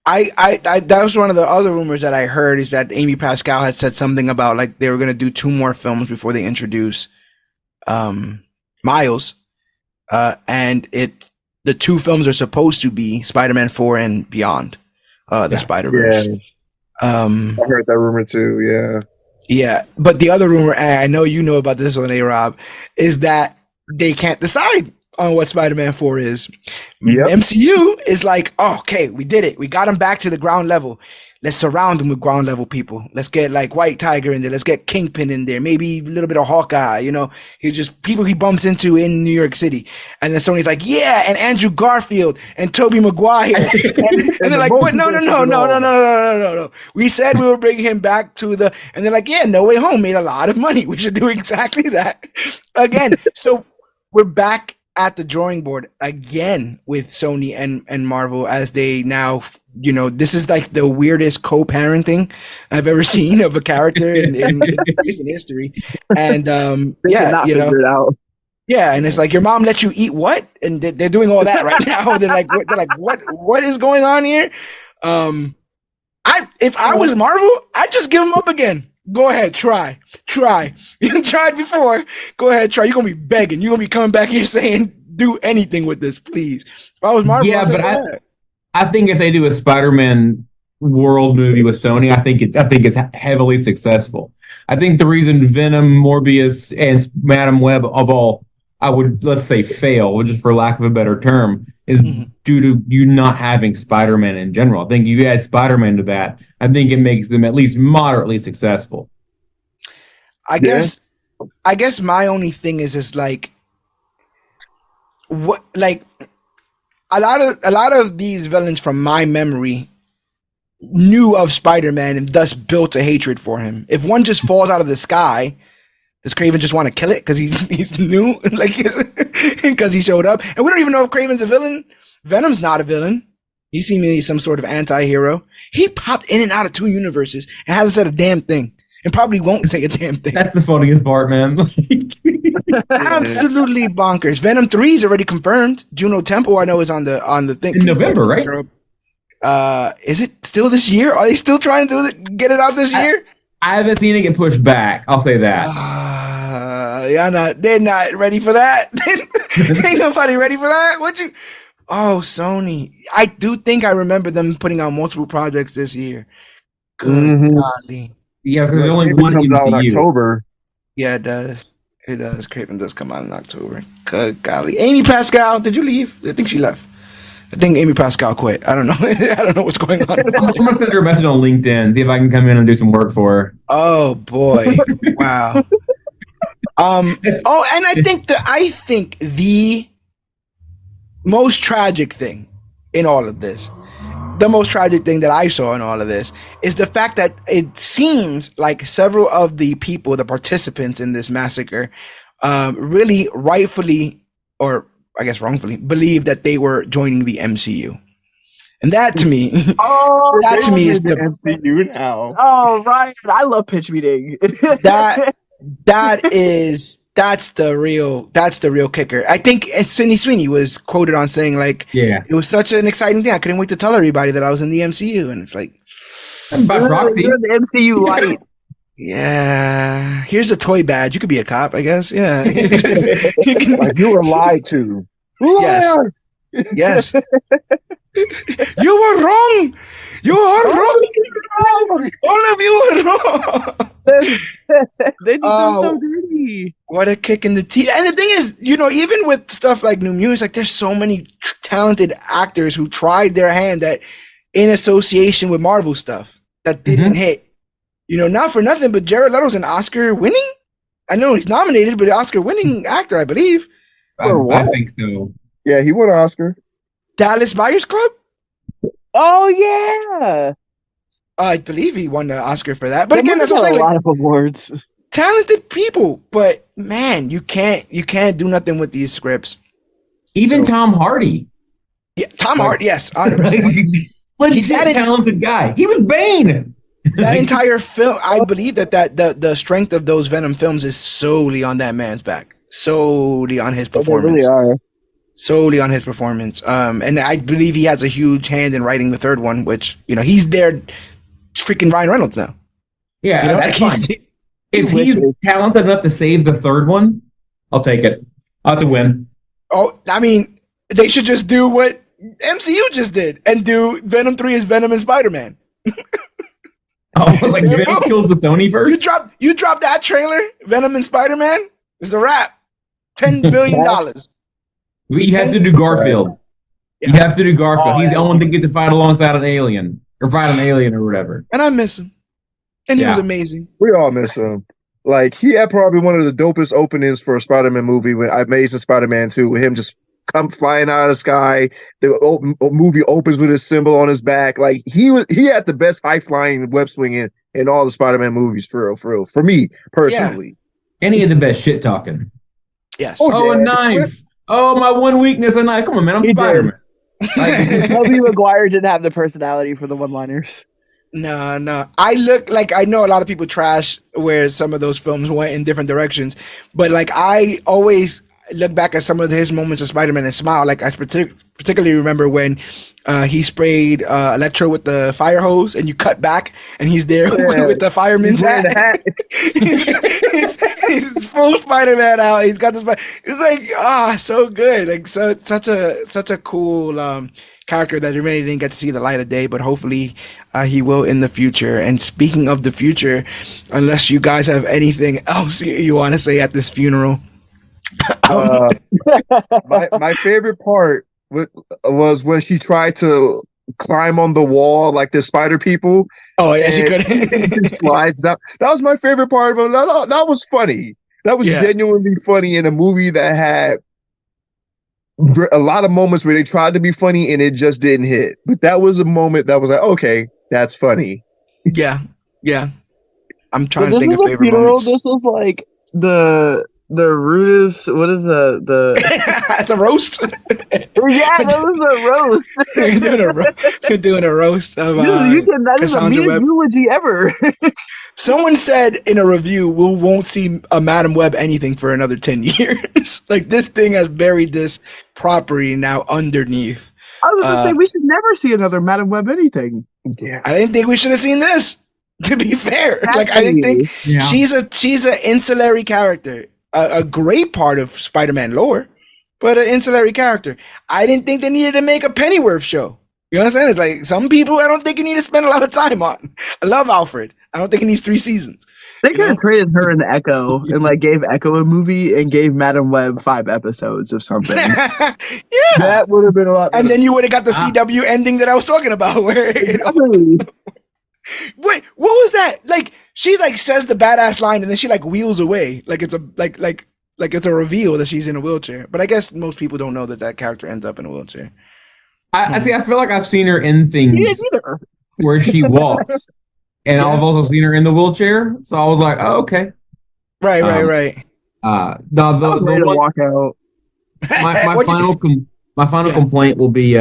I that was one of the other rumors that I heard, is that Amy Pascal had said something about like they were going to do 2 more films before they introduce Miles, and the 2 films are supposed to be Spider-Man 4 and Beyond the Spider-Verse. I heard that rumor too. Yeah. Yeah, but the other rumor, and I know you know about this one, Rob, is that they can't decide on what Spider-Man 4 is. Yep. MCU is like, oh, okay, we did it. We got him back to the ground level. Let's surround him with ground level people. Let's get like White Tiger in there. Let's get Kingpin in there. Maybe a little bit of Hawkeye. You know, he's just people he bumps into in New York City. And then Sony's like, yeah, and Andrew Garfield and Tobey Maguire. and they're like, what? No. We said we were bringing him back to the. And they're like, yeah, No Way Home made a lot of money. We should do exactly that again. So we're back at the drawing board again with Sony and Marvel as they now, you know, this is like the weirdest co-parenting I've ever seen of a character in history. And yeah, you know, yeah, and it's like your mom let you eat what, and they're doing all that right now. They're like, what is going on here? If I was Marvel, I'd just give them up again. Go ahead, try. You tried before. Go ahead, try. You're gonna be begging. You're gonna be coming back here saying, "Do anything with this, please." If I was Marvel, yeah, but I think if they do a Spider-Man world movie with Sony, I think it's heavily successful. I think the reason Venom, Morbius, and Madame Web of all, I would let's say fail, just for lack of a better term, is due to you not having Spider-Man in general. I think you add Spider-Man to that, I think it makes them at least moderately successful. I guess my only thing is like what like a lot of these villains from my memory knew of Spider-Man and thus built a hatred for him. If one just falls out of the sky, does Kraven just want to kill it because he's new, like because he showed up? And we don't even know if Kraven's a villain. Venom's not a villain. He seemingly some sort of anti-hero. He popped in and out of 2 universes and hasn't said a damn thing, and probably won't say a damn thing. That's the funniest part, man. Absolutely bonkers. Venom 3 is already confirmed. Juno Temple, I know, is on the thing in November, right? Is it still this year? Are they still trying to get it out this year? I haven't seen it get pushed back. I'll say that. They're not ready for that. Ain't nobody ready for that. Oh, Sony. I do think I remember them putting out multiple projects this year. Good golly. Yeah, because there's only one comes out in MCU. October. Yeah, it does. It does. Craven does come out in October. Good golly. Amy Pascal, did you leave? I think she left. I think Amy Pascal quit. I don't know. I don't know what's going on. I'm gonna send her a message on LinkedIn, see if I can come in and do some work for her. Oh boy! Wow. And I think the most tragic thing in all of this, the most tragic thing that I saw in all of this, is the fact that it seems like several of the people, the participants in this massacre, really rightfully, or I guess wrongfully, believe that they were joining the MCU. And that to me, is the MCU now. Oh, right. I love pitch meeting. that's the real kicker. I think Sydney Sweeney was quoted on saying like, yeah, it was such an exciting thing. I couldn't wait to tell everybody that I was in the MCU. And it's like, by proxy, you're the MCU light. Yeah, here's a toy badge. You could be a cop, I guess. Yeah, like you were lied to. Yes. You were wrong. You are wrong. All of you are wrong. They do them so dirty. What a kick in the teeth. And the thing is, you know, even with stuff like New Mutants, like there's so many talented actors who tried their hand at in association with Marvel stuff that didn't hit. You know, not for nothing, but Jared Leto's an Oscar winning. I know he's nominated, but Oscar winning actor, I believe. I think so. Yeah, he won an Oscar. Dallas Buyers Club? Oh yeah. I believe he won the Oscar for that. But again, that's what I'm saying. A lot of awards. Talented people, but man, you can't do nothing with these scripts. Even Tom Hardy. Yeah, Tom Hardy, yes. He's a talented guy. He was Bane. That entire film, I believe that the strength of those Venom films is solely on that man's back. Solely on his performance. They really are. Solely on his performance. And I believe he has a huge hand in writing the third one, which, you know, he's there freaking Ryan Reynolds now. Yeah, you know, that's fine. If he's talented enough to save the third one, I'll take it. I'll have to win. Oh, I mean, they should just do what MCU just did and do Venom 3 as Venom and Spider-Man. I was like, Venom kills the Sonyverse? You dropped that trailer, Venom and Spider-Man, it's a wrap. $10 billion. You have to do Garfield. Yeah. You have to do Garfield. He's the only one that get to fight alongside an alien. Or fight an alien or whatever. And I miss him. And he was amazing. We all miss him. Like, he had probably one of the dopest openings for a Spider-Man movie when Amazing Spider-Man 2, with him just come flying out of the sky. The movie opens with his symbol on his back. Like, he had the best high-flying web swinging in all the Spider-Man movies, for real. For me, personally. Yeah. And he had the best shit talking. Yes. A knife. Oh, my one weakness, a knife. Come on, man. I'm Spider-Man. Tobey Maguire didn't have the personality for the one-liners. No. I know a lot of people trash where some of those films went in different directions, but like I always look back at some of his moments of Spider-Man and smile. Like I particularly remember when he sprayed Electro with the fire hose, and you cut back, and he's there with the fireman's hat. He's full Spider-Man out. He's got this. It's like so good. Like such a cool character that really didn't get to see the light of day, but hopefully he will in the future. And speaking of the future, unless you guys have anything else you want to say at this funeral. My favorite part was when she tried to climb on the wall like the spider people. Oh yeah, she couldn't. Just slides down. That was my favorite part, but that was funny. That was genuinely funny in a movie that had a lot of moments where they tried to be funny and it just didn't hit. But that was a moment that was like, okay, that's funny. Yeah. I'm trying to think of favorite moments. This was like the rudest. What is the the roast? Yeah, that was a roast. You're doing a roast of that is the meanest eulogy ever. Someone said in a review, we won't see a Madame Web anything for another 10 years. Like, this thing has buried this property now underneath. I was going to say, we should never see another Madame Web anything. Yeah. I didn't think we should have seen this, to be fair. Exactly. Like, I didn't think she's an ancillary character, a great part of Spider-Man lore, but an ancillary character. I didn't think they needed to make a Pennyworth show. You know what I'm saying? It's like, some people I don't think you need to spend a lot of time on. I love Alfred. I don't think he needs 3 seasons. They could have traded her and Echo and like gave Echo a movie and gave Madame Web 5 episodes of something. Yeah, that would have been a lot better. And then you would have got the CW ending that I was talking about. Where wait, what was that? Like, she like says the badass line and then she like wheels away like it's a like it's a reveal that she's in a wheelchair. But I guess most people don't know that character ends up in a wheelchair. I see. I feel like I've seen her in things where she walks. And I've also seen her in the wheelchair, so I was like, "Oh, okay." Right. The walk out. My final complaint will be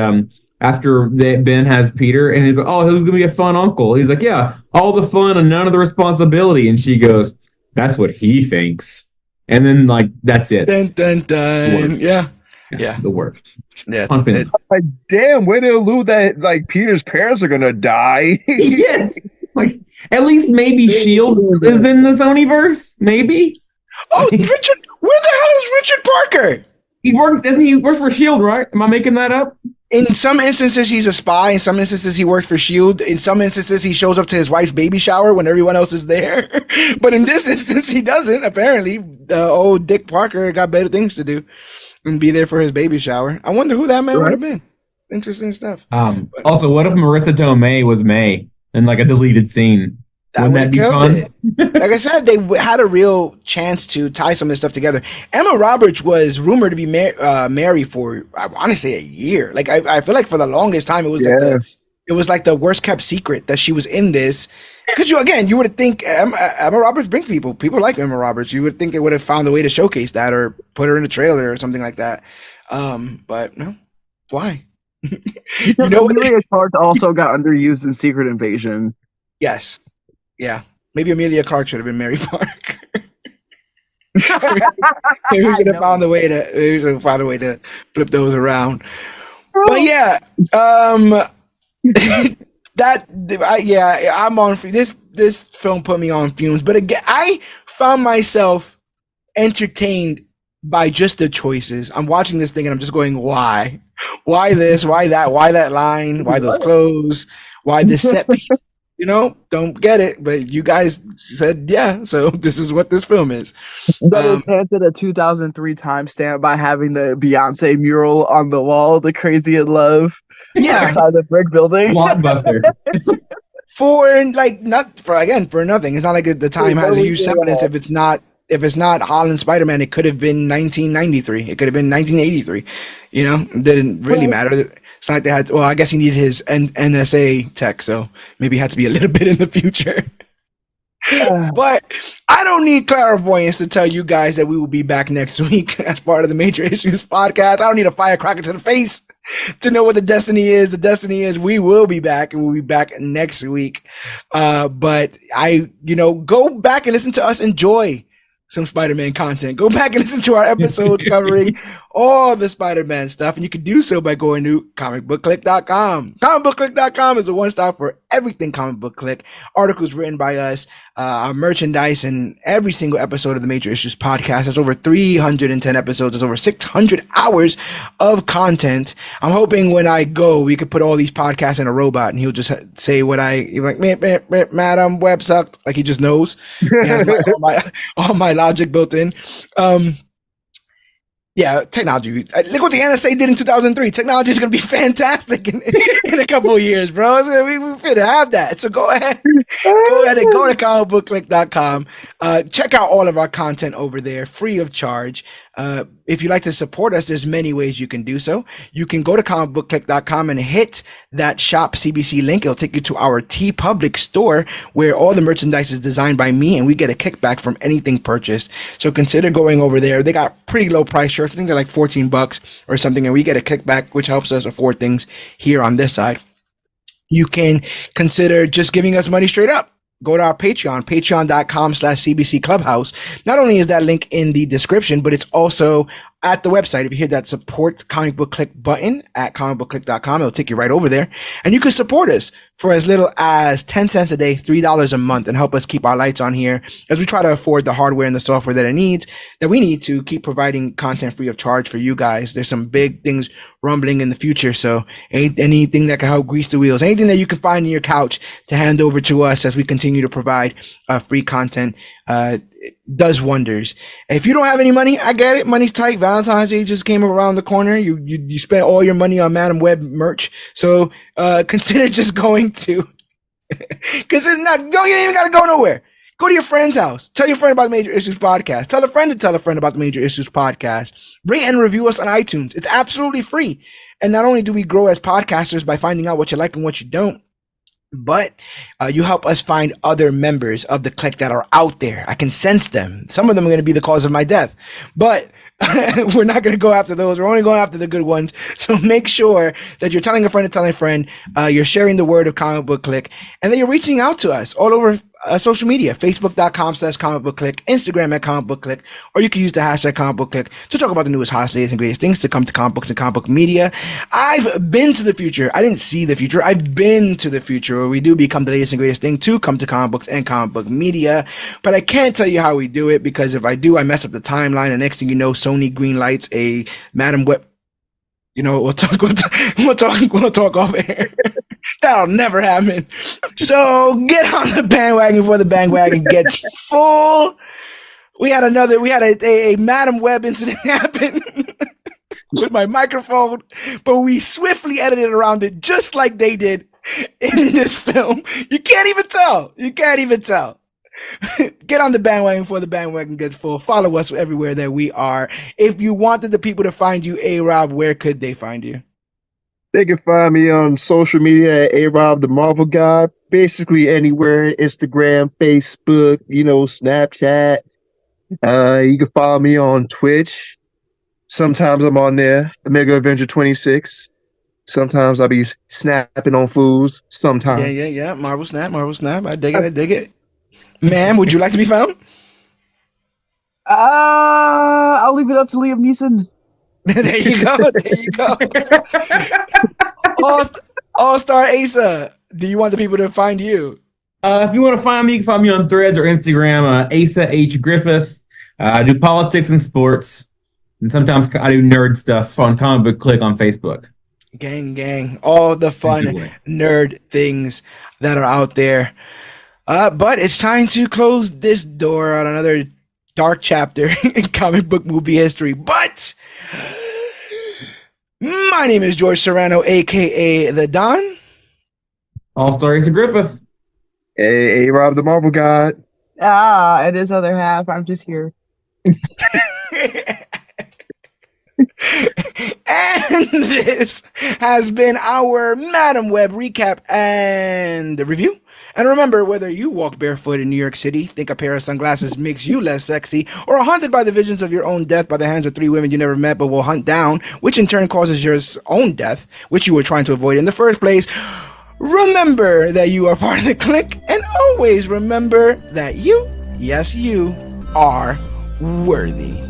after Ben has Peter, and he's like, "Oh, he was gonna be a fun uncle." He's like, "Yeah, all the fun and none of the responsibility," and she goes, "That's what he thinks," and then like that's it. Dun dun dun. Yeah, the worst. Yeah, like, damn, way to allude that like Peter's parents are gonna die. Yes. Like, at least maybe S.H.I.E.L.D. is in the Sonyverse. Maybe. Oh, Richard! Where the hell is Richard Parker? He works for S.H.I.E.L.D., right? Am I making that up? In some instances, he's a spy. In some instances, he works for S.H.I.E.L.D. In some instances, he shows up to his wife's baby shower when everyone else is there. But in this instance, he doesn't. Apparently, old Dick Parker got better things to do and be there for his baby shower. I wonder who that man would have been. Interesting stuff. Also, what if Marissa Tomei was May? In like a deleted scene. Wouldn't that be fun? Like I said, they had a real chance to tie some of this stuff together. Emma Roberts was rumored to be married for, I want to say, a year. Like I feel like for the longest time it was like the worst kept secret that she was in this. Because you would think Emma Roberts brings people. People like Emma Roberts. You would think they would have found a way to showcase that or put her in a trailer or something like that. But no, why? Amelia Clark also got underused in Secret Invasion. Yes. Yeah. Maybe Amelia Clark should have been Mary Park. Maybe we should have found a way to flip those around. But yeah, I'm on this film put me on fumes. But again, I found myself entertained by just the choices. I'm watching this thing and I'm just going, why? Why this? Why that? Why that line? Why those clothes? Why this set piece? don't get it, but you guys said yeah, so this is what this film is. That enhanced a 2003 timestamp by having the Beyonce mural on the wall, "The Crazy in Love," outside the brick building. Blockbuster. For nothing. It's not like the time has a huge semblance. If it's not Holland Spider-Man, it could have been 1993. It could have been 1983. It didn't really matter. It's not like they had. Well, I guess he needed his NSA tech, so maybe it had to be a little bit in the future. But I don't need clairvoyance to tell you guys that we will be back next week as part of the Major Issues podcast. I don't need a firecracker to the face to know what the destiny is. The destiny is we will be back, and we'll be back next week. But go back and listen to us enjoy some Spider-Man content. Go back and listen to our episodes covering all the Spider-Man stuff, and you can do so by going to ComicBookClique.com. ComicBookClique.com is a one-stop for everything Comic Book Clique. Articles written by us, our merchandise, and every single episode of the Major Issues podcast. There's over 310 episodes. There's over 600 hours of content. I'm hoping when I go, we could put all these podcasts in a robot, and he'll just say what Madame Web sucked. Like he just knows. He has all my logic built in. Yeah, technology. Look what the NSA did in 2003. Technology is going to be fantastic in a couple of years, bro. We fit to have that. So go ahead and go to comicbookclique.com. Check out all of our content over there, free of charge. If you'd like to support us, there's many ways you can do so. You can go to comicbookclique.com and hit that shop CBC link. It'll take you to our TeePublic store where all the merchandise is designed by me, and we get a kickback from anything purchased. So consider going over there. They got pretty low price shirts. I think they're like $14 or something, and we get a kickback, which helps us afford things here on this side. You can consider just giving us money straight up. Go to our Patreon, patreon.com/CBC Clubhouse. Not only is that link in the description, but it's also at the website. If you hit that support Comic Book Clique button at comicbookclique.com, it'll take you right over there. And you can support us for as little as 10 cents a day, $3 a month, and help us keep our lights on here as we try to afford the hardware and the software that we need to keep providing content free of charge for you guys. There's some big things rumbling in the future. So anything that can help grease the wheels, anything that you can find in your couch to hand over to us as we continue to provide free content, does wonders. If you don't have any money, I get it. Money's tight. Valentine's Day just came around the corner. You spent all your money on Madame Web merch. So consider just going to consider not. You ain't even gotta go nowhere. Go to your friend's house. Tell your friend about the Major Issues podcast. Tell a friend to tell a friend about the Major Issues podcast. Rate and review us on iTunes. It's absolutely free. And not only do we grow as podcasters by finding out what you like and what you don't, but you help us find other members of the clique that are out there. I can sense them. Some of them are going to be the cause of my death, but we're not going to go after those. We're only going after the good ones. So make sure that you're telling a friend to tell a friend, you're sharing the word of Comic Book Clique, and that you're reaching out to us all over social media, facebook.com/comicbookclique, Instagram at comicbookclique, or you can use the hashtag comicbookclique to talk about the newest, hottest, latest, and greatest things to come to comic books and comic book media. I've been to the future. I didn't see the future. I've been to the future where we do become the latest and greatest thing to come to comic books and comic book media. But I can't tell you how we do it, because if I do, I mess up the timeline. And next thing you know, Sony greenlights a Madame Web. We'll talk off air. That'll never happen. So get on the bandwagon before the bandwagon gets full. We had a Madame Web incident happen with my microphone, but we swiftly edited around it just like they did in this film. You can't even tell. Get on the bandwagon before the bandwagon gets full. Follow us everywhere that we are. If you wanted the people to find you, A-Rob, where could they find you? They can find me on social media at A-Rob the Marvel Guy. Basically anywhere, Instagram, Facebook, Snapchat. You can follow me on Twitch. Sometimes I'm on there, Mega Avenger 26. Sometimes I'll be snapping on fools. Sometimes. Yeah. Marvel Snap. I dig it. Ma'am, would you like to be found? I'll leave it up to Liam Neeson. There you go. All-Star Asa, do you want the people to find you? If you want to find me, you can find me on Threads or Instagram, Asa H. Griffith. I do politics and sports, and sometimes I do nerd stuff on Comic Book Clique on Facebook. Gang, all the fun nerd things that are out there. But it's time to close this door on another dark chapter in comic book movie history. But my name is George Serrano, aka The Don. All stories of Griffith. Hey, Rob, the Marvel God. And his other half. I'm just here. And this has been our Madame Web recap and review. And remember, whether you walk barefoot in New York City, think a pair of sunglasses makes you less sexy, or are haunted by the visions of your own death by the hands of 3 women you never met but will hunt down, which in turn causes your own death, which you were trying to avoid in the first place, remember that you are part of the clique, and always remember that you, yes, you, are worthy.